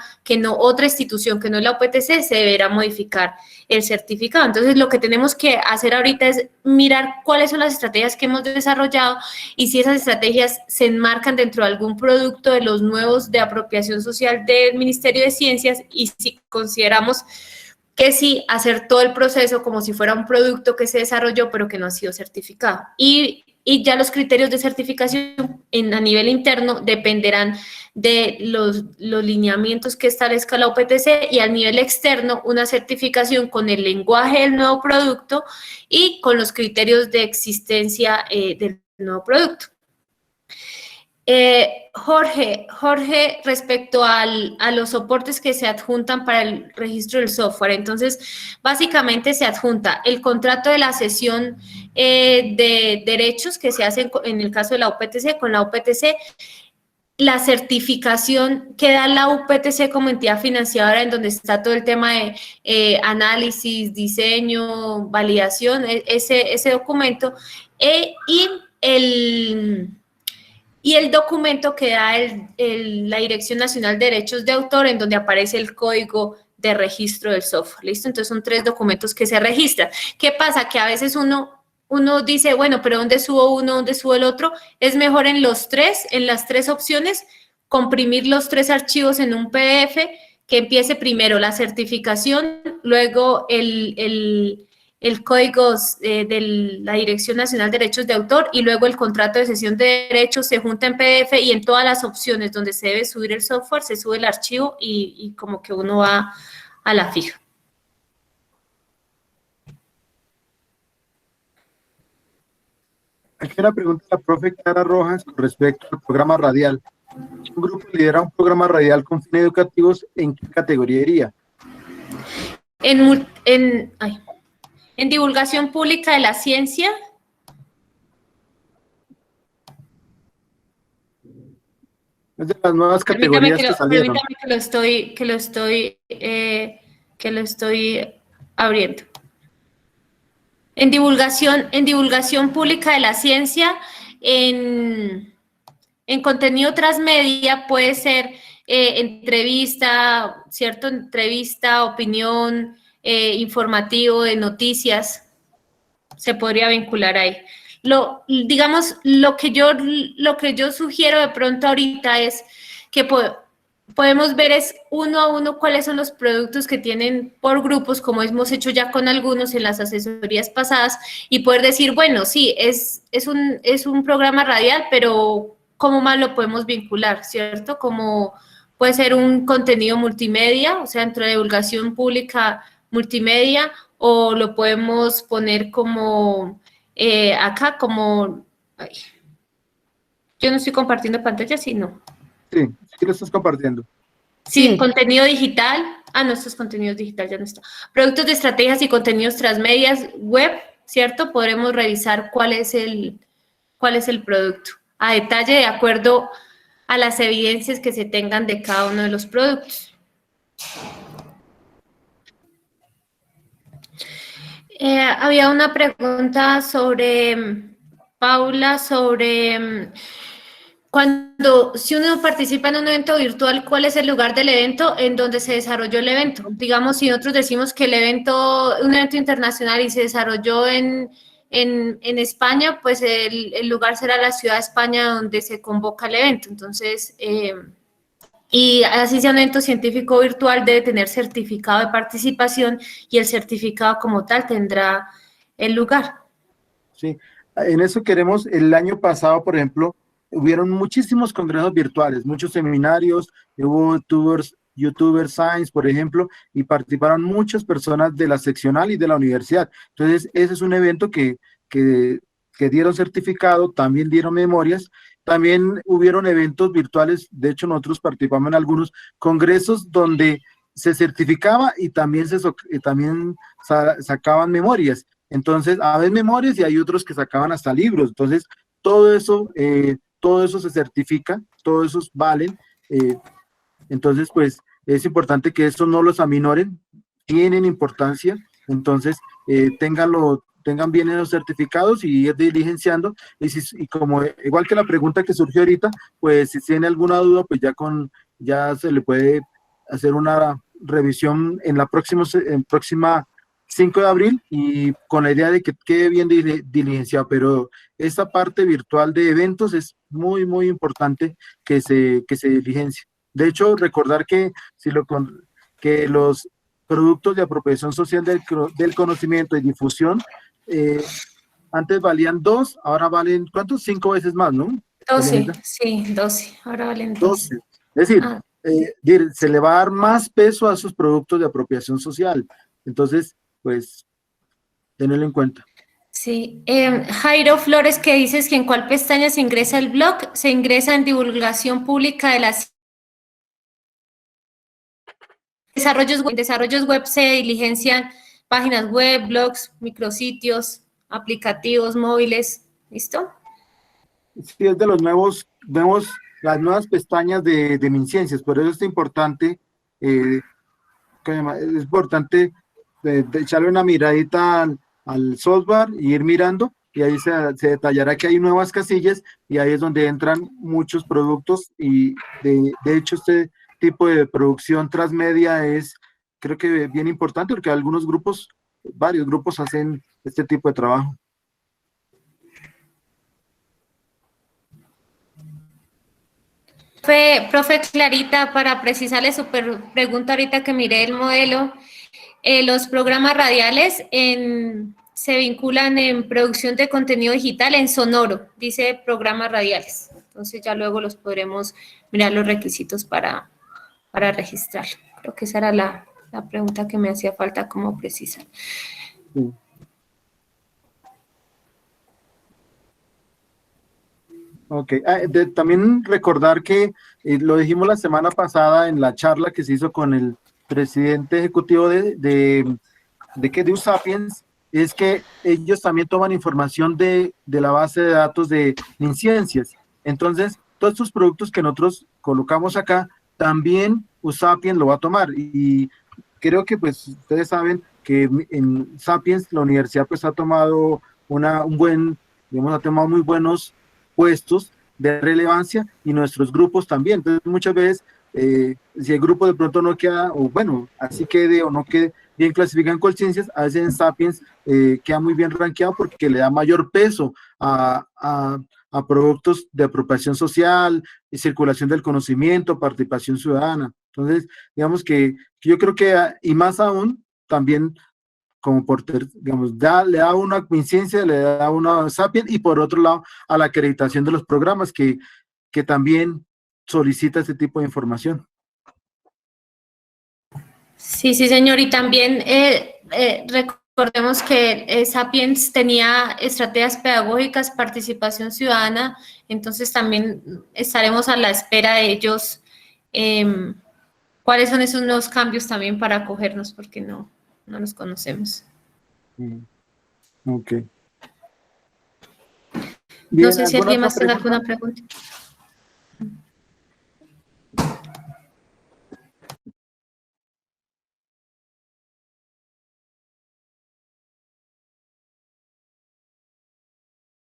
otra institución que no es la UPTC, se deberá modificar el certificado. Entonces, lo que tenemos que hacer ahorita es mirar cuáles son las estrategias que hemos desarrollado y si esas estrategias se enmarcan dentro de algún producto de los nuevos de apropiación social del Ministerio de Ciencias, y si consideramos que sí, hacer todo el proceso como si fuera un producto que se desarrolló pero que no ha sido certificado. Y ya los criterios de certificación a nivel interno dependerán de los lineamientos que establezca la UPTC, y a nivel externo una certificación con el lenguaje del nuevo producto y con los criterios de existencia del nuevo producto. Jorge, respecto a los soportes que se adjuntan para el registro del software, entonces básicamente se adjunta el contrato de la cesión de derechos que se hacen en el caso de la UPTC con la UPTC, la certificación que da la UPTC como entidad financiadora, en donde está todo el tema de análisis, diseño, validación, ese documento, y el documento que da la Dirección Nacional de Derechos de Autor, en donde aparece el código de registro del software. ¿Listo? Entonces son 3 documentos que se registran. ¿Qué pasa? Que a veces uno dice, bueno, pero ¿dónde subo uno? ¿Dónde subo el otro? Es mejor en las 3 opciones, comprimir los 3 archivos en un PDF, que empiece primero la certificación, luego el código de la Dirección Nacional de Derechos de Autor y luego el contrato de cesión de derechos, se junta en PDF, y en todas las opciones donde se debe subir el software se sube el archivo y como que uno va a la fija. Aquí una pregunta de la profe Clara Rojas con respecto al programa radial. Si un grupo lidera un programa radial con fines educativos, ¿en qué categoría iría? En divulgación pública de la ciencia. Es de las nuevas categorías que salieron. Permítame que lo estoy abriendo. En divulgación pública de la ciencia, en contenido transmedia puede ser entrevista, ¿cierto? Entrevista, opinión, informativo, de noticias, se podría vincular ahí. Digamos, lo que yo sugiero de pronto ahorita es que podemos ver uno a uno cuáles son los productos que tienen por grupos, como hemos hecho ya con algunos en las asesorías pasadas, y poder decir, bueno, sí, es un programa radial, pero ¿cómo más lo podemos vincular, cierto? Como puede ser un contenido multimedia, o sea, dentro de divulgación pública multimedia, o lo podemos poner como acá, como... Ay, yo no estoy compartiendo pantalla, sino... Sí, sí lo estás compartiendo. Sí, contenido digital. No, esto es contenido digital, ya no está. Productos de estrategias y contenidos transmedias web, ¿cierto? Podremos revisar cuál es el producto a detalle de acuerdo a las evidencias que se tengan de cada uno de los productos. Había una pregunta sobre, Paula, sobre si uno participa en un evento virtual, ¿cuál es el lugar del evento en donde se desarrolló el evento? Digamos, si nosotros decimos que un evento internacional y se desarrolló en España, pues el lugar será la ciudad de España donde se convoca el evento. Entonces, y así sea un evento científico virtual, debe tener certificado de participación y el certificado como tal tendrá el lugar. Sí, en eso queremos, el año pasado, por ejemplo, hubieron muchísimos congresos virtuales, muchos seminarios, hubo YouTubers Science, por ejemplo, y participaron muchas personas de la seccional y de la universidad. Entonces, ese es un evento que dieron certificado, también dieron memorias, también hubieron eventos virtuales, de hecho nosotros participamos en algunos congresos donde se certificaba y también sacaban memorias. Entonces, hay memorias y hay otros que sacaban hasta libros. Entonces, todo eso se certifica, todos esos valen. Entonces, pues, es importante que estos no los aminoren, tienen importancia. Entonces, tengan bien en los certificados y ir diligenciando. Y como igual que la pregunta que surgió ahorita, pues si tiene alguna duda, pues ya se le puede hacer una revisión en la próxima 5 de abril y con la idea de que quede bien diligenciado, pero esta parte virtual de eventos es muy, muy importante que se diligencie. De hecho, recordar que que los productos de apropiación social del conocimiento y difusión antes valían 2, ahora valen, ¿cuántos? 5 veces más, ¿no? 12, sí, 12, ahora valen 12. Es decir, se le va a dar más peso a esos productos de apropiación social. Entonces, pues, tenerlo en cuenta. Sí. Jairo Flores, que dices que en cuál pestaña se ingresa el blog, se ingresa en divulgación pública de las desarrollos web, se diligencian páginas web, blogs, micrositios, aplicativos móviles. ¿Listo? Sí, es de las nuevas pestañas de MinCiencias, por eso es importante, de echarle una miradita al software y ir mirando, y ahí se detallará que hay nuevas casillas, y ahí es donde entran muchos productos, y de hecho este tipo de producción transmedia es, creo que bien importante, porque varios grupos hacen este tipo de trabajo. Profe Clarita, para precisarle su pregunta ahorita que miré el modelo, los programas radiales se vinculan en producción de contenido digital en Sonoro, dice programas radiales. Entonces ya luego los podremos mirar los requisitos para registrarlo. Creo que esa era la pregunta que me hacía falta como precisar. Sí. Ok, también recordar que lo dijimos la semana pasada en la charla que se hizo con el presidente ejecutivo de USapiens, es que ellos también toman información de la base de datos de MinCiencias. Entonces, todos estos productos que nosotros colocamos acá, también USapiens lo va a tomar. Y creo que pues ustedes saben que en Sapiens la universidad pues ha tomado ha tomado muy buenos puestos de relevancia y nuestros grupos también. Entonces, muchas veces, si el grupo de pronto no queda, o bueno, así quede o no quede bien clasificado en Colciencias, a veces en Sapiens queda muy bien rankeado porque le da mayor peso a productos de apropiación social y circulación del conocimiento, participación ciudadana. Entonces, digamos que yo creo que, y más aún, también como digamos, le da una MinCiencia, le da una Sapiens, y por otro lado, a la acreditación de los programas que también solicita este tipo de información. Sí, sí, señor, y también recordemos que Sapiens tenía estrategias pedagógicas, participación ciudadana, entonces también estaremos a la espera de ellos. ¿Cuáles son esos nuevos cambios también para acogernos? Porque no los conocemos. Ok. Bien, no sé si alguien más tenga alguna pregunta.